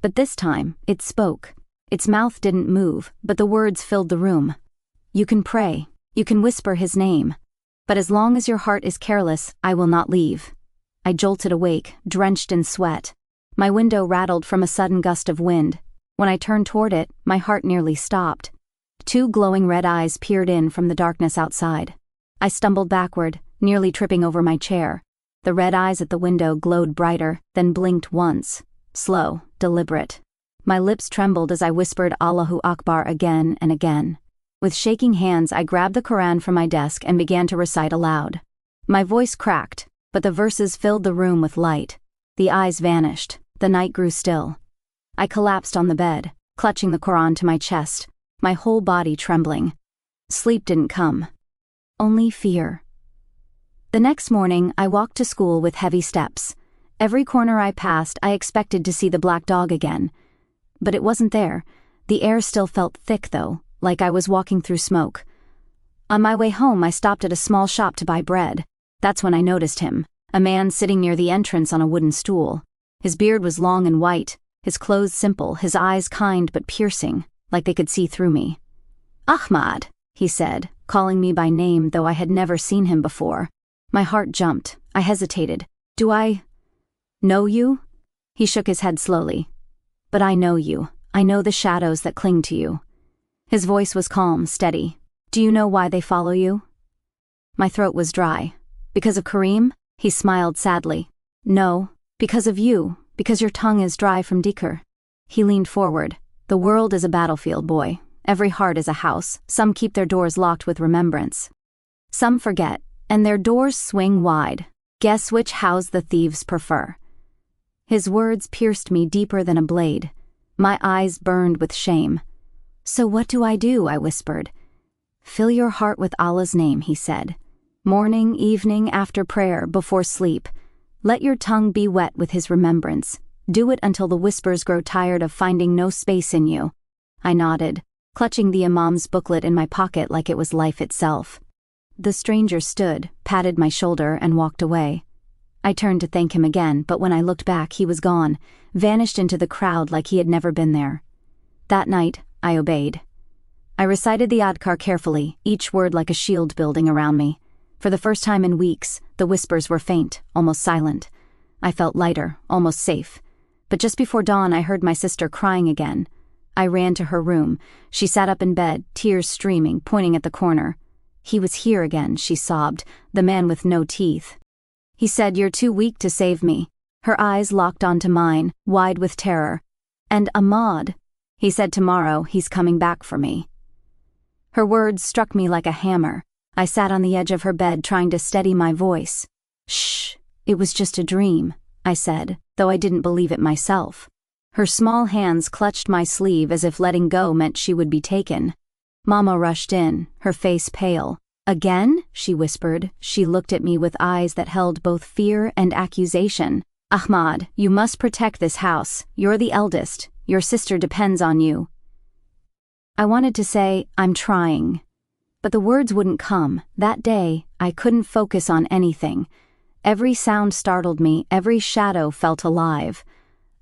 [SPEAKER 1] But this time, it spoke. Its mouth didn't move, but the words filled the room. "You can pray, you can whisper his name, but as long as your heart is careless, I will not leave." I jolted awake, drenched in sweat. My window rattled from a sudden gust of wind. When I turned toward it, my heart nearly stopped. 2 glowing red eyes peered in from the darkness outside. I stumbled backward, nearly tripping over my chair. The red eyes at the window glowed brighter, then blinked once. Slow, deliberate. My lips trembled as I whispered Allahu Akbar again and again. With shaking hands, I grabbed the Qur'an from my desk and began to recite aloud. My voice cracked, but the verses filled the room with light. The eyes vanished. The night grew still. I collapsed on the bed, clutching the Qur'an to my chest, my whole body trembling. Sleep didn't come. Only fear. The next morning, I walked to school with heavy steps. Every corner I passed, I expected to see the black dog again. But it wasn't there. The air still felt thick, though, like I was walking through smoke. On my way home, I stopped at a small shop to buy bread. That's when I noticed him, a man sitting near the entrance on a wooden stool. His beard was long and white, his clothes simple, his eyes kind but piercing, like they could see through me. "Ahmad," he said, calling me by name, though I had never seen him before. My heart jumped. I hesitated. "Do I know you?" He shook his head slowly. "But I know you. I know the shadows that cling to you." His voice was calm, steady. "Do you know why they follow you?" My throat was dry. "Because of Kareem?" He smiled sadly. "No, because of you, because your tongue is dry from Dhikr." He leaned forward. "The world is a battlefield, boy. Every heart is a house. Some keep their doors locked with remembrance. Some forget, and their doors swing wide. Guess which house the thieves prefer." His words pierced me deeper than a blade. My eyes burned with shame. "So what do?" I whispered. "Fill your heart with Allah's name," he said. "Morning, evening, after prayer, before sleep. Let your tongue be wet with his remembrance. Do it until the whispers grow tired of finding no space in you." I nodded, clutching the imam's booklet in my pocket like it was life itself. The stranger stood, patted my shoulder, and walked away. I turned to thank him again, but when I looked back, he was gone, vanished into the crowd like he had never been there. That night, I obeyed. I recited the Adhkar carefully, each word like a shield building around me. For the first time in weeks, the whispers were faint, almost silent. I felt lighter, almost safe. But just before dawn, I heard my sister crying again. I ran to her room. She sat up in bed, tears streaming, pointing at the corner. "He was here again," she sobbed, "the man with no teeth. He said, 'You're too weak to save me.'" Her eyes locked onto mine, wide with terror. "And Ahmad, he said tomorrow he's coming back for me." Her words struck me like a hammer. I sat on the edge of her bed trying to steady my voice. "Shh, it was just a dream," I said, though I didn't believe it myself. Her small hands clutched my sleeve as if letting go meant she would be taken. Mama rushed in, her face pale. "Again?" she whispered. She looked at me with eyes that held both fear and accusation. "Ahmad, you must protect this house. You're the eldest. Your sister depends on you." I wanted to say, "I'm trying." But the words wouldn't come. That day, I couldn't focus on anything. Every sound startled me, every shadow felt alive.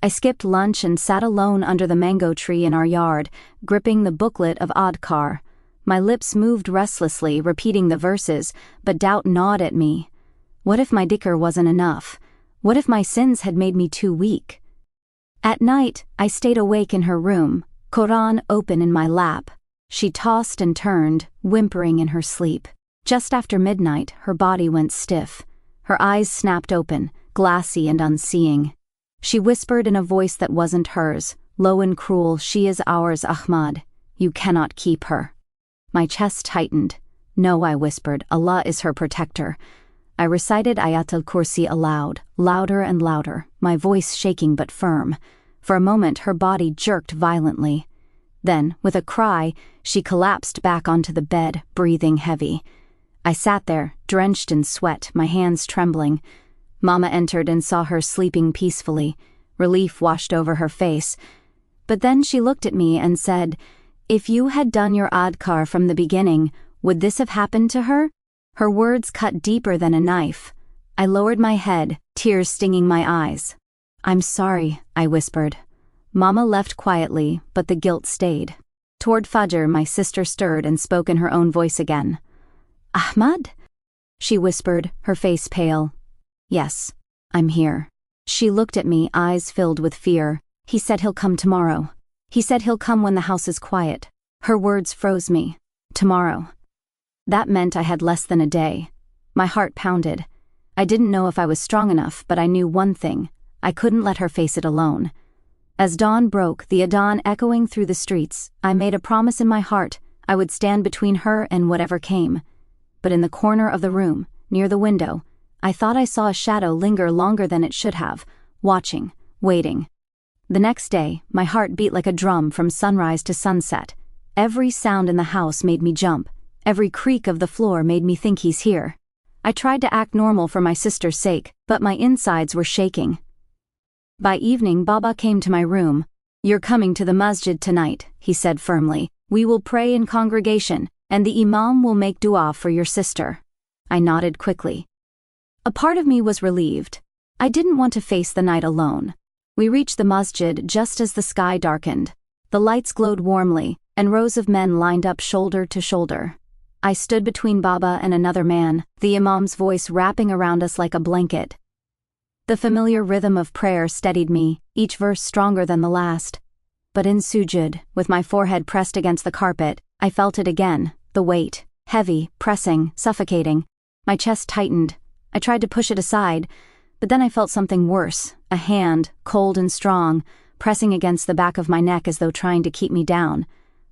[SPEAKER 1] I skipped lunch and sat alone under the mango tree in our yard, gripping the booklet of Adhkar. My lips moved restlessly, repeating the verses, but doubt gnawed at me. What if my dhikr wasn't enough? What if my sins had made me too weak? At night, I stayed awake in her room, Qur'an open in my lap. She tossed and turned, whimpering in her sleep. Just after midnight, her body went stiff. Her eyes snapped open, glassy and unseeing. She whispered in a voice that wasn't hers, low and cruel, "She is ours, Ahmad. You cannot keep her." My chest tightened. "No," I whispered, "Allah is her protector." I recited Ayat al-Kursi aloud, louder and louder, my voice shaking but firm. For a moment her body jerked violently. Then, with a cry, she collapsed back onto the bed, breathing heavy. I sat there, drenched in sweat, my hands trembling. Mama entered and saw her sleeping peacefully. Relief washed over her face. But then she looked at me and said, "If you had done your adhkar from the beginning, would this have happened to her?" Her words cut deeper than a knife. I lowered my head, tears stinging my eyes. "I'm sorry," I whispered. Mama left quietly, but the guilt stayed. Toward Fajr, my sister stirred and spoke in her own voice again. "Ahmad?" she whispered, her face pale. "Yes, I'm here." She looked at me, eyes filled with fear. "He said he'll come tomorrow. He said he'll come when the house is quiet." Her words froze me. Tomorrow. That meant I had less than a day. My heart pounded. I didn't know if I was strong enough, but I knew one thing. I couldn't let her face it alone. As dawn broke, the adhan echoing through the streets, I made a promise in my heart I would stand between her and whatever came. But in the corner of the room, near the window, I thought I saw a shadow linger longer than it should have, watching, waiting. The next day, my heart beat like a drum from sunrise to sunset. Every sound in the house made me jump. Every creak of the floor made me think he's here. I tried to act normal for my sister's sake, but my insides were shaking. By evening, Baba came to my room. "You're coming to the masjid tonight," he said firmly. "We will pray in congregation, and the imam will make dua for your sister." I nodded quickly. A part of me was relieved. I didn't want to face the night alone. We reached the masjid just as the sky darkened. The lights glowed warmly, and rows of men lined up shoulder to shoulder. I stood between Baba and another man, the imam's voice wrapping around us like a blanket. The familiar rhythm of prayer steadied me, each verse stronger than the last. But in sujud, with my forehead pressed against the carpet, I felt it again, the weight, heavy, pressing, suffocating. My chest tightened. I tried to push it aside, but then I felt something worse, a hand, cold and strong, pressing against the back of my neck as though trying to keep me down.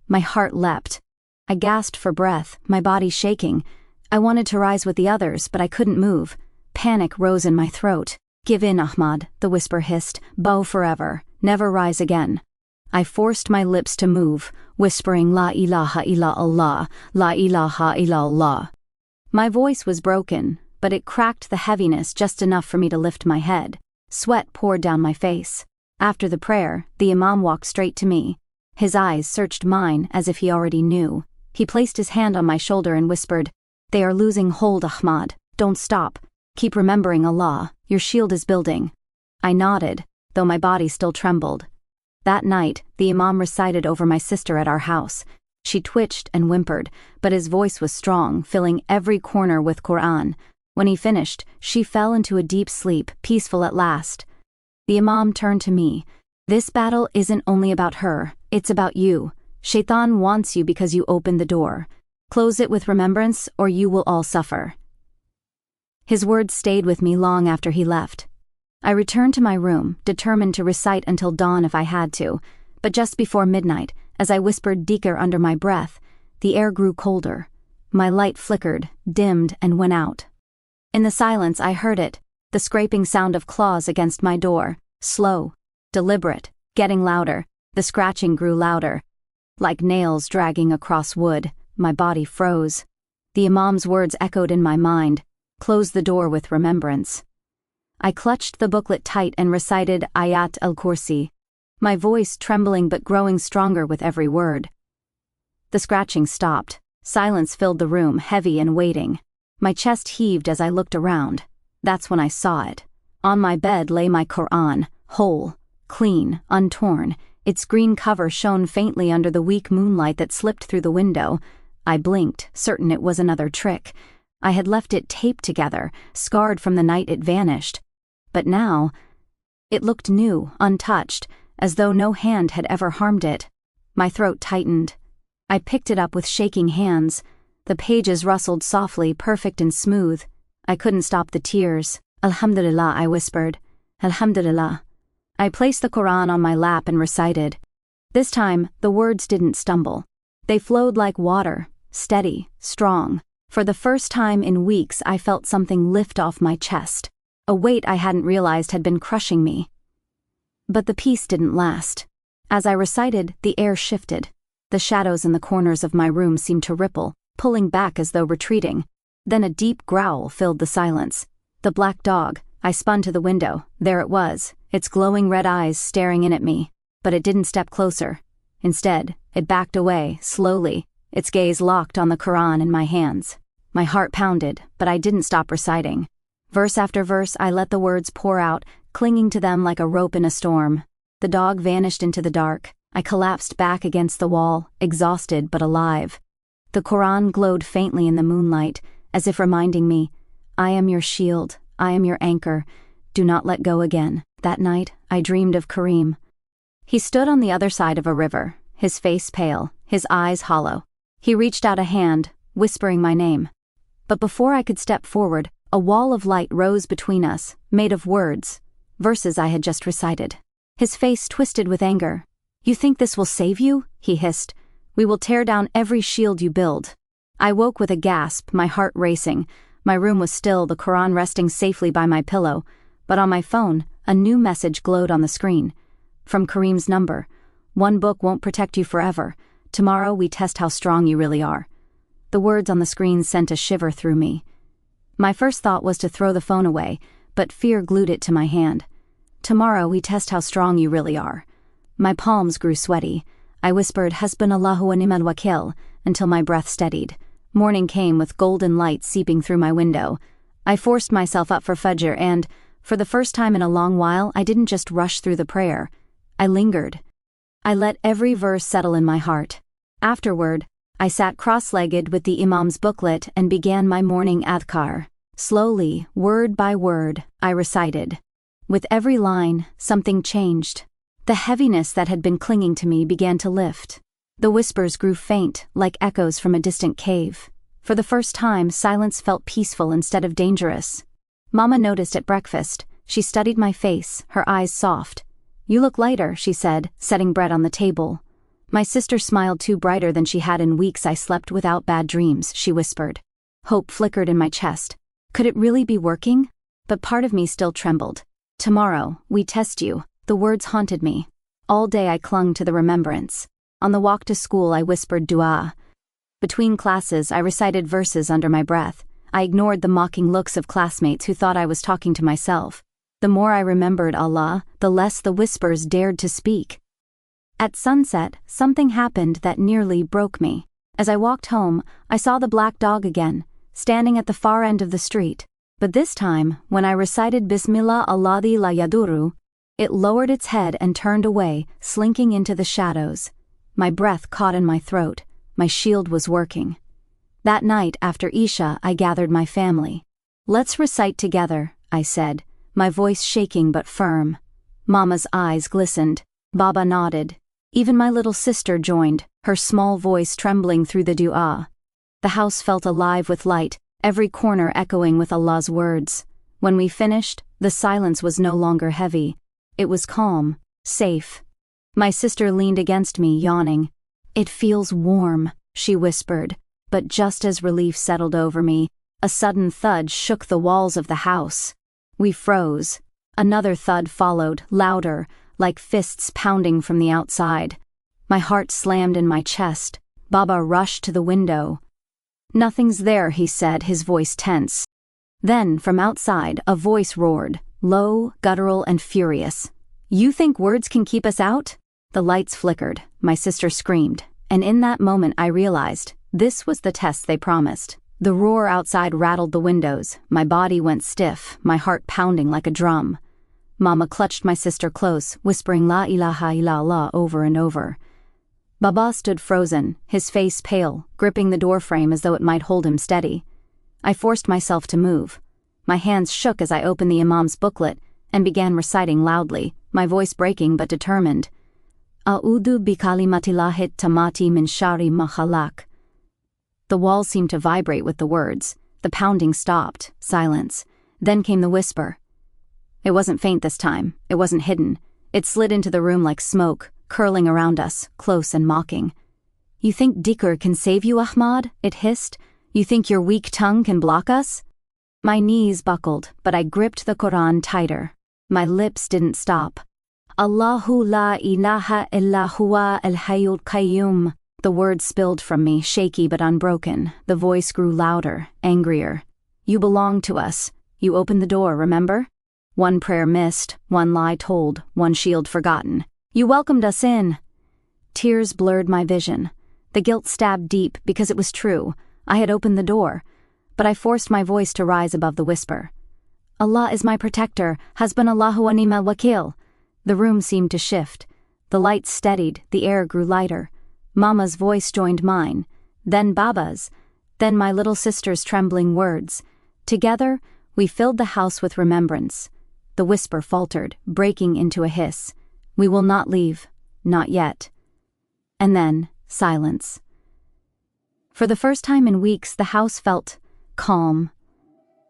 [SPEAKER 1] My heart leapt. I gasped for breath, my body shaking. I wanted to rise with the others, but I couldn't move. Panic rose in my throat. "Give in, Ahmad," the whisper hissed. "Bow forever. Never rise again." I forced my lips to move, whispering, "La ilaha illa Allah, la ilaha illa Allah." My voice was broken, but it cracked the heaviness just enough for me to lift my head. Sweat poured down my face. After the prayer, the imam walked straight to me. His eyes searched mine as if he already knew. He placed his hand on my shoulder and whispered, "They are losing hold, Ahmad. Don't stop. Keep remembering Allah. Your shield is building." I nodded, though my body still trembled. That night, the imam recited over my sister at our house. She twitched and whimpered, but his voice was strong, filling every corner with Qur'an. When he finished, she fell into a deep sleep, peaceful at last. The imam turned to me. "This battle isn't only about her, it's about you. Shaitan wants you because you opened the door. Close it with remembrance, or you will all suffer." His words stayed with me long after he left. I returned to my room, determined to recite until dawn if I had to, but just before midnight, as I whispered Dhikr under my breath, the air grew colder. My light flickered, dimmed, and went out. In the silence I heard it, the scraping sound of claws against my door, slow, deliberate, getting louder. The scratching grew louder. Like nails dragging across wood, my body froze. The imam's words echoed in my mind, "Close the door with remembrance." I clutched the booklet tight and recited Ayat al-Kursi, my voice trembling but growing stronger with every word. The scratching stopped. Silence filled the room, heavy and waiting. My chest heaved as I looked around. That's when I saw it. On my bed lay my Qur'an, whole, clean, untorn. Its green cover shone faintly under the weak moonlight that slipped through the window. I blinked, certain it was another trick. I had left it taped together, scarred from the night it vanished. But now, it looked new, untouched, as though no hand had ever harmed it. My throat tightened. I picked it up with shaking hands. The pages rustled softly, perfect and smooth. I couldn't stop the tears. Alhamdulillah, I whispered. Alhamdulillah. I placed the Qur'an on my lap and recited. This time, the words didn't stumble. They flowed like water, steady, strong. For the first time in weeks, I felt something lift off my chest. A weight I hadn't realized had been crushing me. But the peace didn't last. As I recited, the air shifted. The shadows in the corners of my room seemed to ripple, pulling back as though retreating. Then a deep growl filled the silence. The black dog. I spun to the window. There it was, its glowing red eyes staring in at me. But it didn't step closer. Instead, it backed away, slowly, its gaze locked on the Qur'an in my hands. My heart pounded, but I didn't stop reciting. Verse after verse, I let the words pour out, clinging to them like a rope in a storm. The dog vanished into the dark. I collapsed back against the wall, exhausted but alive. The Qur'an glowed faintly in the moonlight, as if reminding me, I am your shield, I am your anchor, do not let go again. That night, I dreamed of Kareem. He stood on the other side of a river, his face pale, his eyes hollow. He reached out a hand, whispering my name. But before I could step forward, a wall of light rose between us, made of words, verses I had just recited. His face twisted with anger. You think this will save you? He hissed. We will tear down every shield you build. I woke with a gasp, my heart racing. My room was still, the Qur'an resting safely by my pillow. But on my phone, a new message glowed on the screen. From Kareem's number. One book won't protect you forever. Tomorrow we test how strong you really are. The words on the screen sent a shiver through me. My first thought was to throw the phone away, but fear glued it to my hand. Tomorrow we test how strong you really are. My palms grew sweaty. I whispered, Hasbunallahu wa ni'mal wakil, until my breath steadied. Morning came with golden light seeping through my window. I forced myself up for Fajr and, for the first time in a long while, I didn't just rush through the prayer. I lingered. I let every verse settle in my heart. Afterward, I sat cross-legged with the Imam's booklet and began my morning adhkar. Slowly, word by word, I recited. With every line, something changed. The heaviness that had been clinging to me began to lift. The whispers grew faint, like echoes from a distant cave. For the first time, silence felt peaceful instead of dangerous. Mama noticed at breakfast. She studied my face, her eyes soft. You look lighter, she said, setting bread on the table. My sister smiled too brighter than she had in weeks. I slept without bad dreams, she whispered. Hope flickered in my chest. Could it really be working? But part of me still trembled. Tomorrow, we test you. The words haunted me. All day I clung to the remembrance. On the walk to school I whispered dua. Between classes I recited verses under my breath. I ignored the mocking looks of classmates who thought I was talking to myself. The more I remembered Allah, the less the whispers dared to speak. At sunset, something happened that nearly broke me. As I walked home, I saw the black dog again, standing at the far end of the street. But this time, when I recited Bismillah Alladhi la yaduru, it lowered its head and turned away, slinking into the shadows. My breath caught in my throat. My shield was working. That night, after Isha, I gathered my family. Let's recite together, I said, my voice shaking but firm. Mama's eyes glistened. Baba nodded. Even my little sister joined, her small voice trembling through the dua. The house felt alive with light, every corner echoing with Allah's words. When we finished, the silence was no longer heavy. It was calm, safe. My sister leaned against me, yawning. It feels warm, she whispered, but just as relief settled over me, a sudden thud shook the walls of the house. We froze. Another thud followed, louder, like fists pounding from the outside. My heart slammed in my chest. Baba rushed to the window. Nothing's there, he said, his voice tense. Then, from outside, a voice roared, low, guttural, and furious. You think words can keep us out? The lights flickered, my sister screamed, and in that moment I realized, this was the test they promised. The roar outside rattled the windows, my body went stiff, my heart pounding like a drum. Mama clutched my sister close, whispering La ilaha illallah over and over. Baba stood frozen, his face pale, gripping the doorframe as though it might hold him steady. I forced myself to move. My hands shook as I opened the Imam's booklet and began reciting loudly, my voice breaking but determined. A'udhu bikalimatillahi tamati min shari ma khalaq. The walls seemed to vibrate with the words. The pounding stopped. Silence. Then came the whisper. It wasn't faint this time. It wasn't hidden. It slid into the room like smoke, curling around us, close and mocking. You think Dhikr can save you, Ahmad? It hissed. You think your weak tongue can block us? My knees buckled, but I gripped the Qur'an tighter. My lips didn't stop. Allahu la ilaha illa huwa al-hayyul qayyum. The words spilled from me, shaky but unbroken. The voice grew louder, angrier. You belong to us. You opened the door, remember? One prayer missed, one lie told, one shield forgotten. You welcomed us in. Tears blurred my vision. The guilt stabbed deep because it was true. I had opened the door, but I forced my voice to rise above the whisper. Allah is my protector, Hasbunallahu wa ni'mal wakil. The room seemed to shift. The lights steadied, the air grew lighter. Mama's voice joined mine, then Baba's, then my little sister's trembling words. Together, we filled the house with remembrance. The whisper faltered, breaking into a hiss. We will not leave, not yet. And then, silence. For the first time in weeks, the house felt calm.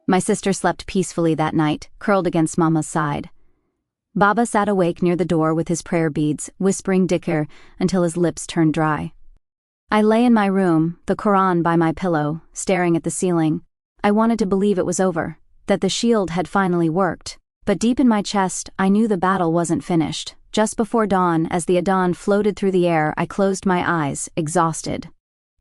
[SPEAKER 1] My sister slept peacefully that night, curled against Mama's side. Baba sat awake near the door with his prayer beads, whispering Dhikr until his lips turned dry. I lay in my room, the Qur'an by my pillow, staring at the ceiling. I wanted to believe it was over, that the shield had finally worked. But deep in my chest, I knew the battle wasn't finished. Just before dawn, as the adhan floated through the air, I closed my eyes, exhausted.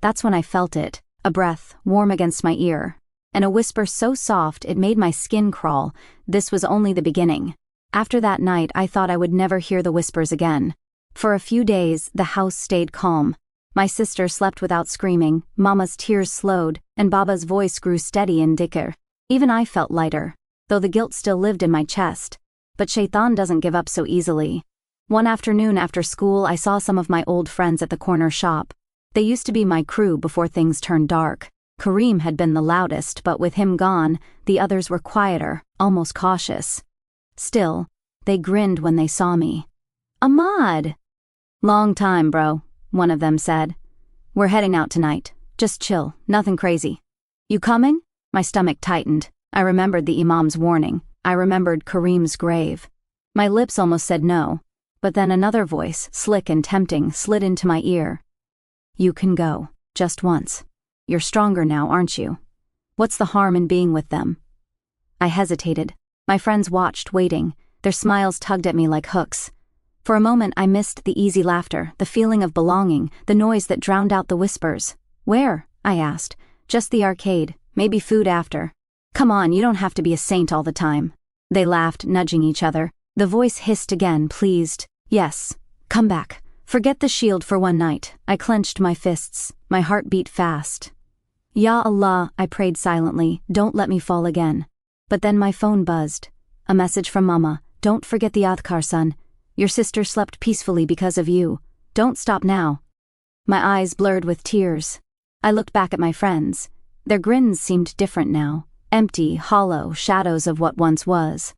[SPEAKER 1] That's when I felt it, a breath, warm against my ear, and a whisper so soft it made my skin crawl. This was only the beginning. After that night, I thought I would never hear the whispers again. For a few days, the house stayed calm. My sister slept without screaming, Mama's tears slowed, and Baba's voice grew steady in Dhikr. Even I felt lighter, though the guilt still lived in my chest. But Shaitan doesn't give up so easily. One afternoon after school, I saw some of my old friends at the corner shop. They used to be my crew before things turned dark. Kareem had been the loudest, but with him gone, the others were quieter, almost cautious. Still, they grinned when they saw me. Ahmad! Long time, bro, one of them said. We're heading out tonight. Just chill, nothing crazy. You coming? My stomach tightened. I remembered the Imam's warning. I remembered Kareem's grave. My lips almost said no, but then another voice, slick and tempting, slid into my ear. You can go, just once. You're stronger now, aren't you? What's the harm in being with them? I hesitated. My friends watched, waiting. Their smiles tugged at me like hooks. For a moment I missed the easy laughter, the feeling of belonging, the noise that drowned out the whispers. Where? I asked. Just the arcade, maybe food after. Come on, you don't have to be a saint all the time. They laughed, nudging each other. The voice hissed again, pleased. Yes, come back. Forget the shield for one night. I clenched my fists. My heart beat fast. Ya Allah, I prayed silently, don't let me fall again. But then my phone buzzed. A message from Mama. Don't forget the adhkar, son. Your sister slept peacefully because of you. Don't stop now. My eyes blurred with tears. I looked back at my friends. Their grins seemed different now. Empty, hollow, shadows of what once was.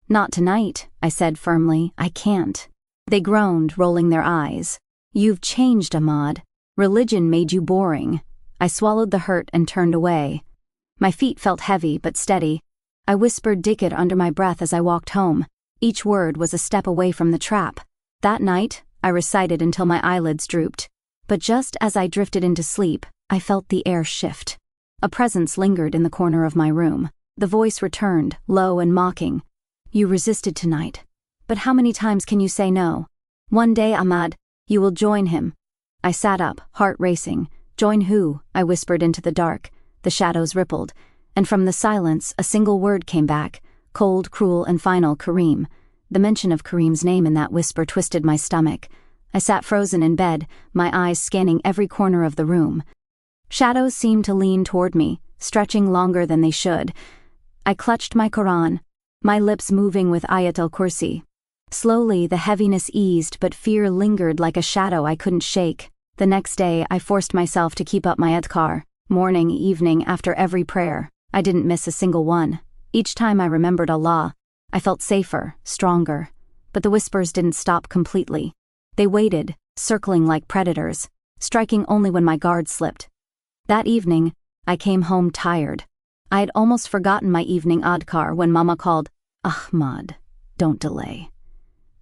[SPEAKER 1] Not tonight, I said firmly. I can't. They groaned, rolling their eyes. You've changed, Ahmad. Religion made you boring. I swallowed the hurt and turned away. My feet felt heavy but steady. I whispered Dhikr under my breath as I walked home. Each word was a step away from the trap. That night, I recited until my eyelids drooped. But just as I drifted into sleep, I felt the air shift. A presence lingered in the corner of my room. The voice returned, low and mocking. You resisted tonight. But how many times can you say no? One day, Ahmad, you will join him. I sat up, heart racing. Join who? I whispered into the dark. The shadows rippled, and from the silence, a single word came back. Cold, cruel, and final, Kareem. The mention of Kareem's name in that whisper twisted my stomach. I sat frozen in bed, my eyes scanning every corner of the room. Shadows seemed to lean toward me, stretching longer than they should. I clutched my Qur'an, my lips moving with Ayat al-Kursi. Slowly, the heaviness eased, but fear lingered like a shadow I couldn't shake. The next day, I forced myself to keep up my adhkar, morning, evening, after every prayer. I didn't miss a single one. Each time I remembered Allah, I felt safer, stronger. But the whispers didn't stop completely. They waited, circling like predators, striking only when my guard slipped. That evening, I came home tired. I had almost forgotten my evening adhkar when Mama called, "Ahmad, don't delay."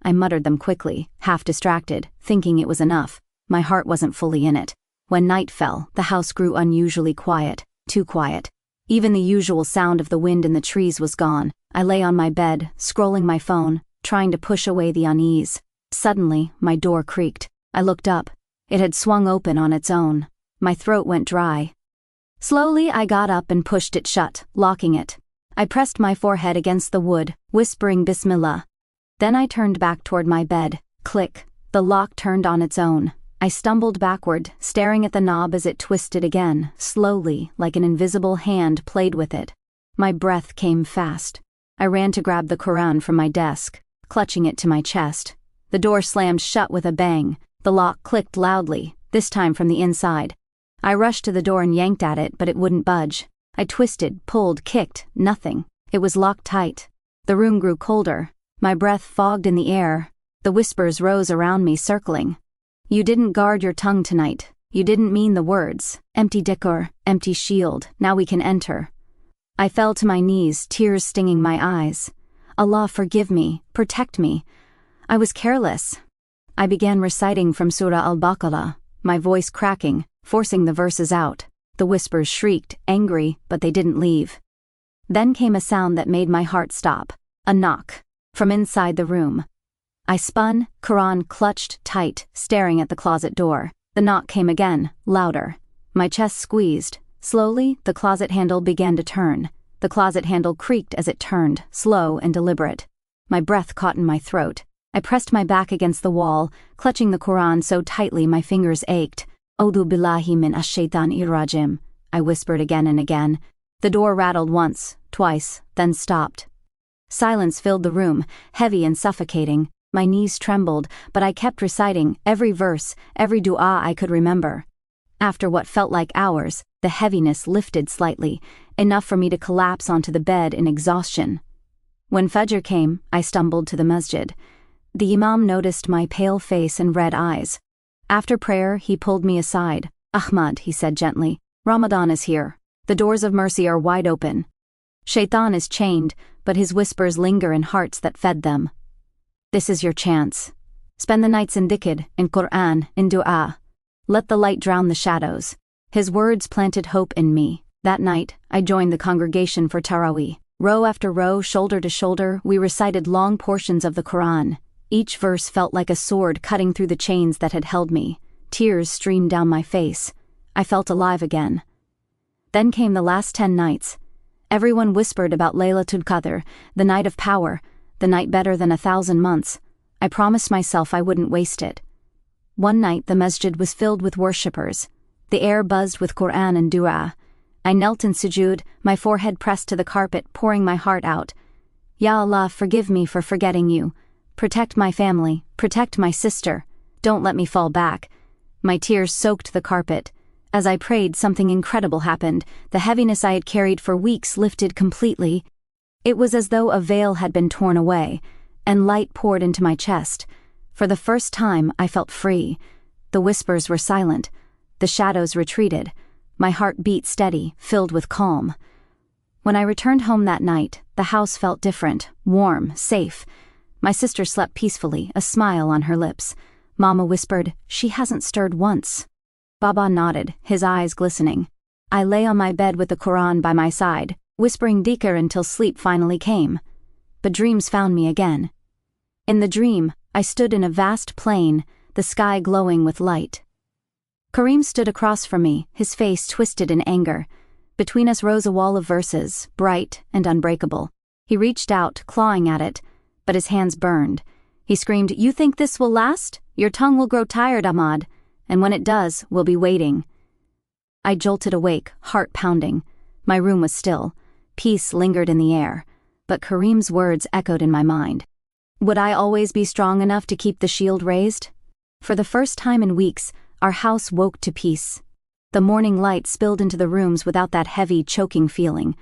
[SPEAKER 1] I muttered them quickly, half distracted, thinking it was enough. My heart wasn't fully in it. When night fell, the house grew unusually quiet, too quiet. Even the usual sound of the wind in the trees was gone. I lay on my bed, scrolling my phone, trying to push away the unease. Suddenly, my door creaked. I looked up. It had swung open on its own. My throat went dry. Slowly, I got up and pushed it shut, locking it. I pressed my forehead against the wood, whispering Bismillah. Then I turned back toward my bed. Click. The lock turned on its own. I stumbled backward, staring at the knob as it twisted again, slowly, like an invisible hand played with it. My breath came fast. I ran to grab the Qur'an from my desk, clutching it to my chest. The door slammed shut with a bang. The lock clicked loudly, this time from the inside. I rushed to the door and yanked at it, but it wouldn't budge. I twisted, pulled, kicked, nothing. It was locked tight. The room grew colder. My breath fogged in the air. The whispers rose around me, circling. "You didn't guard your tongue tonight. You didn't mean the words. Empty Dhikr, empty shield, now we can enter." I fell to my knees, tears stinging my eyes. "Allah, forgive me, protect me. I was careless." I began reciting from Surah Al-Baqarah, my voice cracking, forcing the verses out. The whispers shrieked, angry, but they didn't leave. Then came a sound that made my heart stop. A knock. From inside the room. I spun, Qur'an clutched tight, staring at the closet door. The knock came again, louder. My chest squeezed. Slowly, the closet handle began to turn. The closet handle creaked as it turned, slow and deliberate. My breath caught in my throat. I pressed my back against the wall, clutching the Qur'an so tightly my fingers ached. "Audu billahi min ash-shaytanir rajim," I whispered again and again. The door rattled once, twice, then stopped. Silence filled the room, heavy and suffocating. My knees trembled, but I kept reciting, every verse, every dua I could remember. After what felt like hours, the heaviness lifted slightly, enough for me to collapse onto the bed in exhaustion. When Fajr came, I stumbled to the masjid. The Imam noticed my pale face and red eyes. After prayer, he pulled me aside. "Ahmad," he said gently, "Ramadan is here. The doors of mercy are wide open. Shaitan is chained, but his whispers linger in hearts that fed them. This is your chance. Spend the nights in Dhikr, in Qur'an, in dua. Let the light drown the shadows." His words planted hope in me. That night, I joined the congregation for Taraweeh. Row after row, shoulder to shoulder, we recited long portions of the Qur'an. Each verse felt like a sword cutting through the chains that had held me. Tears streamed down my face. I felt alive again. Then came the last 10 nights. Everyone whispered about Laylatul Qadr, the night of power, the night better than 1,000 months. I promised myself I wouldn't waste it. One night the masjid was filled with worshippers. The air buzzed with Qur'an and dua. I knelt in sujood, my forehead pressed to the carpet, pouring my heart out. "Ya Allah, forgive me for forgetting you. Protect my family, protect my sister. Don't let me fall back." My tears soaked the carpet. As I prayed, something incredible happened. The heaviness I had carried for weeks lifted completely. It was as though a veil had been torn away, and light poured into my chest. For the first time, I felt free. The whispers were silent. The shadows retreated. My heart beat steady, filled with calm. When I returned home that night, the house felt different, warm, safe. My sister slept peacefully, a smile on her lips. Mama whispered, "She hasn't stirred once." Baba nodded, his eyes glistening. I lay on my bed with the Qur'an by my side, whispering Dhikr until sleep finally came. But dreams found me again. In the dream, I stood in a vast plain, the sky glowing with light. Karim stood across from me, his face twisted in anger. Between us rose a wall of verses, bright and unbreakable. He reached out, clawing at it, but his hands burned. He screamed, "You think this will last? Your tongue will grow tired, Ahmad, and when it does, we'll be waiting." I jolted awake, heart pounding. My room was still. Peace lingered in the air, but Karim's words echoed in my mind. Would I always be strong enough to keep the shield raised? For the first time in weeks, our house woke to peace. The morning light spilled into the rooms without that heavy, choking feeling.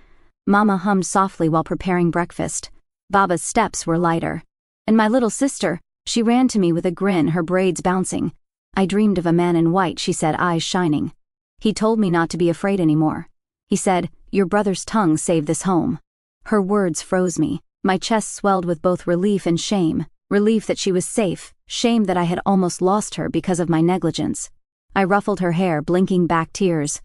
[SPEAKER 1] Mama hummed softly while preparing breakfast. Baba's steps were lighter. And my little sister, She ran to me with a grin, her braids bouncing. "I dreamed of a man in white," she said, eyes shining. "He told me not to be afraid anymore. He said, 'Your brother's tongue saved this home.'" Her words froze me. My chest swelled with both relief and shame. Relief that she was safe, shame that I had almost lost her because of my negligence. I ruffled her hair, blinking back tears.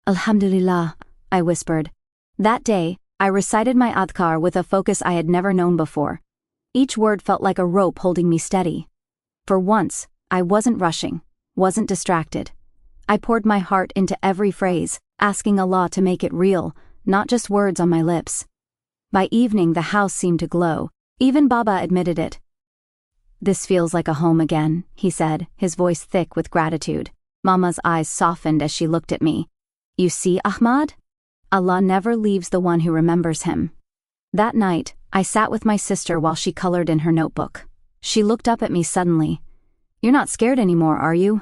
[SPEAKER 1] "Alhamdulillah," I whispered. That day, I recited my adhkar with a focus I had never known before. Each word felt like a rope holding me steady. For once, I wasn't rushing, wasn't distracted. I poured my heart into every phrase, asking Allah to make it real, not just words on my lips. By evening, the house seemed to glow. Even Baba admitted it. "This feels like a home again," he said, his voice thick with gratitude. Mama's eyes softened as she looked at me. "You see, Ahmad? Allah never leaves the one who remembers him." That night, I sat with my sister while she colored in her notebook. She looked up at me suddenly. "You're not scared anymore, are you?"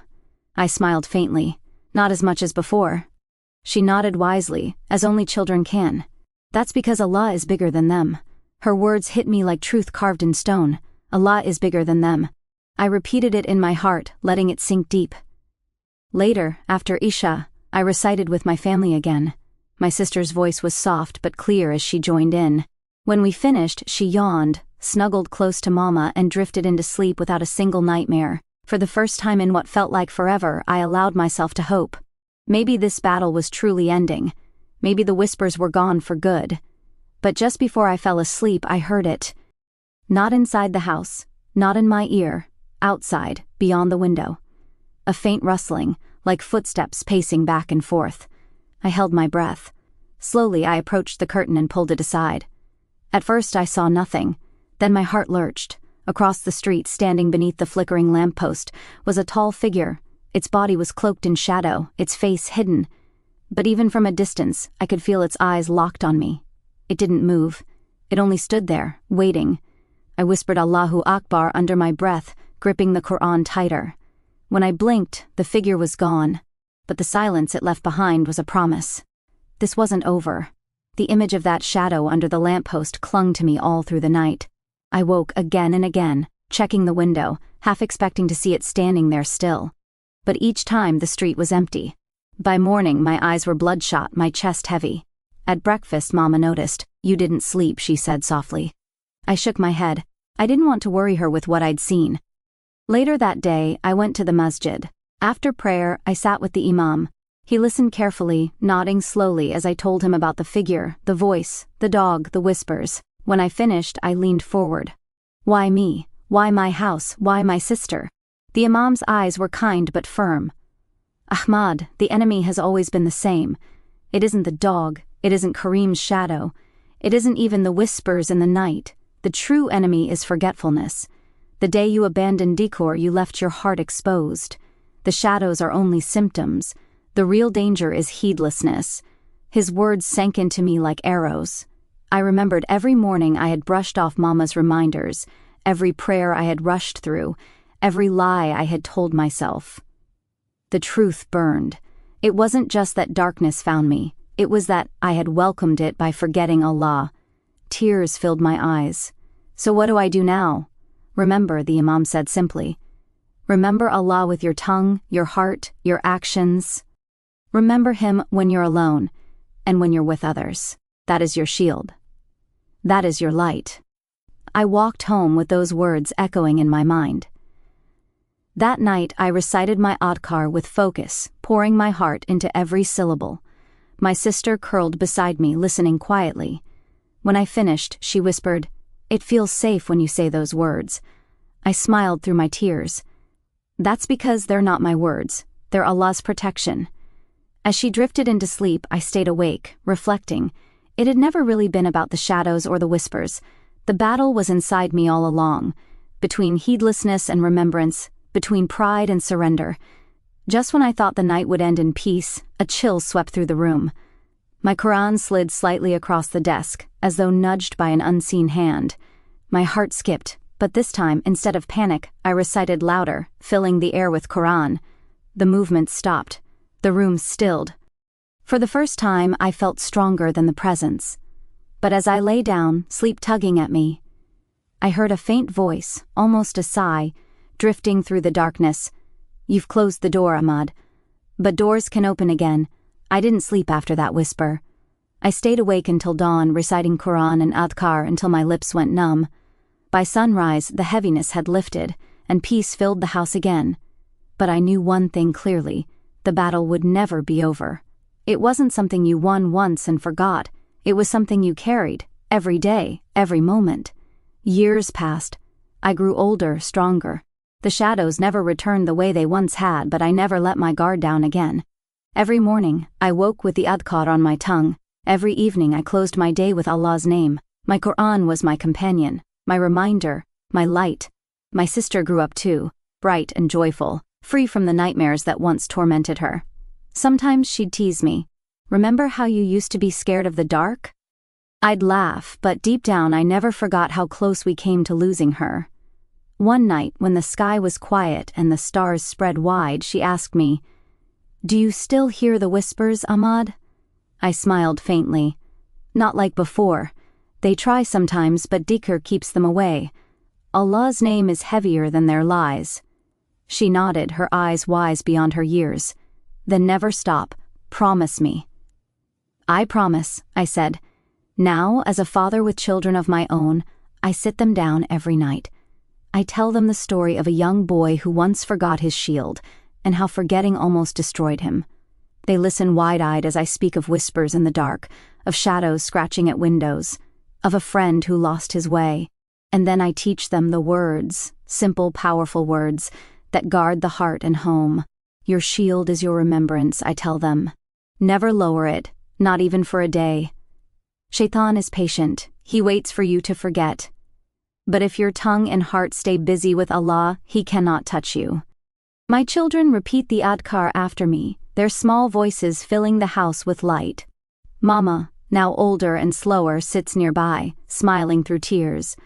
[SPEAKER 1] I smiled faintly. "Not as much as before." She nodded wisely, as only children can. "That's because Allah is bigger than them." Her words hit me like truth carved in stone. Allah is bigger than them. I repeated it in my heart, letting it sink deep. Later, after Isha, I recited with my family again. My sister's voice was soft but clear as she joined in. When we finished, she yawned, snuggled close to Mama, and drifted into sleep without a single nightmare. For the first time in what felt like forever, I allowed myself to hope. Maybe this battle was truly ending. Maybe the whispers were gone for good. But just before I fell asleep, I heard it. Not inside the house, not in my ear, outside, beyond the window. A faint rustling, like footsteps pacing back and forth. I held my breath. Slowly, I approached the curtain and pulled it aside. At first, I saw nothing. Then my heart lurched. Across the street, standing beneath the flickering lamppost, was a tall figure. Its body was cloaked in shadow, its face hidden. But even from a distance, I could feel its eyes locked on me. It didn't move. It only stood there, waiting. I whispered Allahu Akbar under my breath, gripping the Qur'an tighter. When I blinked, the figure was gone. But the silence it left behind was a promise. This wasn't over. The image of that shadow under the lamppost clung to me all through the night. I woke again and again, checking the window, half expecting to see it standing there still. But each time the street was empty. By morning, my eyes were bloodshot, my chest heavy. At breakfast, Mama noticed. "You didn't sleep," she said softly. I shook my head. I didn't want to worry her with what I'd seen. Later that day, I went to the masjid. After prayer, I sat with the imam. He listened carefully, nodding slowly as I told him about the figure, the voice, the dog, the whispers. When I finished, I leaned forward. "Why me? Why my house? Why my sister?" The imam's eyes were kind but firm. "Ahmad, the enemy has always been the same. It isn't the dog. It isn't Kareem's shadow. It isn't even the whispers in the night. The true enemy is forgetfulness. The day you abandoned Dhikr, you left your heart exposed. The shadows are only symptoms. The real danger is heedlessness." His words sank into me like arrows. I remembered every morning I had brushed off Mama's reminders, every prayer I had rushed through, every lie I had told myself. The truth burned. It wasn't just that darkness found me. It was that I had welcomed it by forgetting Allah. Tears filled my eyes. "So what do I do now?" "Remember," the imam said simply. "Remember Allah with your tongue, your heart, your actions. Remember Him when you're alone, and when you're with others. That is your shield. That is your light." I walked home with those words echoing in my mind. That night, I recited my adhkar with focus, pouring my heart into every syllable. My sister curled beside me, listening quietly. When I finished, she whispered, "It feels safe when you say those words." I smiled through my tears. "That's because they're not my words. They're Allah's protection." As she drifted into sleep, I stayed awake, reflecting. It had never really been about the shadows or the whispers. The battle was inside me all along, between heedlessness and remembrance, between pride and surrender. Just when I thought the night would end in peace, a chill swept through the room. My Qur'an slid slightly across the desk, as though nudged by an unseen hand. My heart skipped, but this time, instead of panic, I recited louder, filling the air with Qur'an. The movement stopped. The room stilled. For the first time, I felt stronger than the presence. But as I lay down, sleep tugging at me, I heard a faint voice, almost a sigh, drifting through the darkness. "You've closed the door, Ahmad. But doors can open again." I didn't sleep after that whisper. I stayed awake until dawn, reciting Qur'an and Adhkar until my lips went numb. By sunrise, the heaviness had lifted, and peace filled the house again. But I knew one thing clearly: the battle would never be over. It wasn't something you won once and forgot. It was something you carried, every day, every moment. Years passed. I grew older, stronger. The shadows never returned the way they once had, but I never let my guard down again. Every morning, I woke with the adhkar on my tongue. Every evening I closed my day with Allah's name. My Qur'an was my companion, my reminder, my light. My sister grew up too, bright and joyful, free from the nightmares that once tormented her. Sometimes she'd tease me. "Remember how you used to be scared of the dark?" I'd laugh, but deep down I never forgot how close we came to losing her. One night, when the sky was quiet and the stars spread wide, she asked me, "Do you still hear the whispers, Ahmad?" I smiled faintly. "Not like before. They try sometimes, but Dhikr keeps them away. Allah's name is heavier than their lies." She nodded, her eyes wise beyond her years. "Then never stop. Promise me." "I promise," I said. Now, as a father with children of my own, I sit them down every night. I tell them the story of a young boy who once forgot his shield, and how forgetting almost destroyed him. They listen wide-eyed as I speak of whispers in the dark, of shadows scratching at windows, of a friend who lost his way. And then I teach them the words, simple, powerful words, that guard the heart and home. Your shield is your remembrance, I tell them. Never lower it, not even for a day. Shaitan is patient. He waits for you to forget. But if your tongue and heart stay busy with Allah, He cannot touch you. My children repeat the adhkar after me, their small voices filling the house with light. Mama, now older and slower, sits nearby, smiling through tears.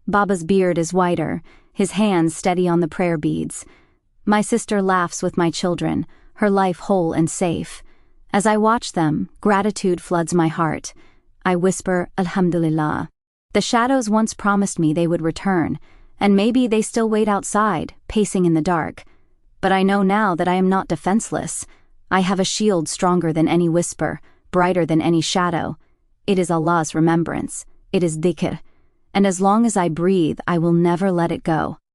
[SPEAKER 1] Baba's beard is whiter, his hands steady on the prayer beads. My sister laughs with my children, her life whole and safe. As I watch them, gratitude floods my heart. I whisper, Alhamdulillah. The shadows once promised me they would return, and maybe they still wait outside, pacing in the dark. But I know now that I am not defenseless. I have a shield stronger than any whisper, brighter than any shadow. It is Allah's remembrance. It is Dhikr. And as long as I breathe, I will never let it go.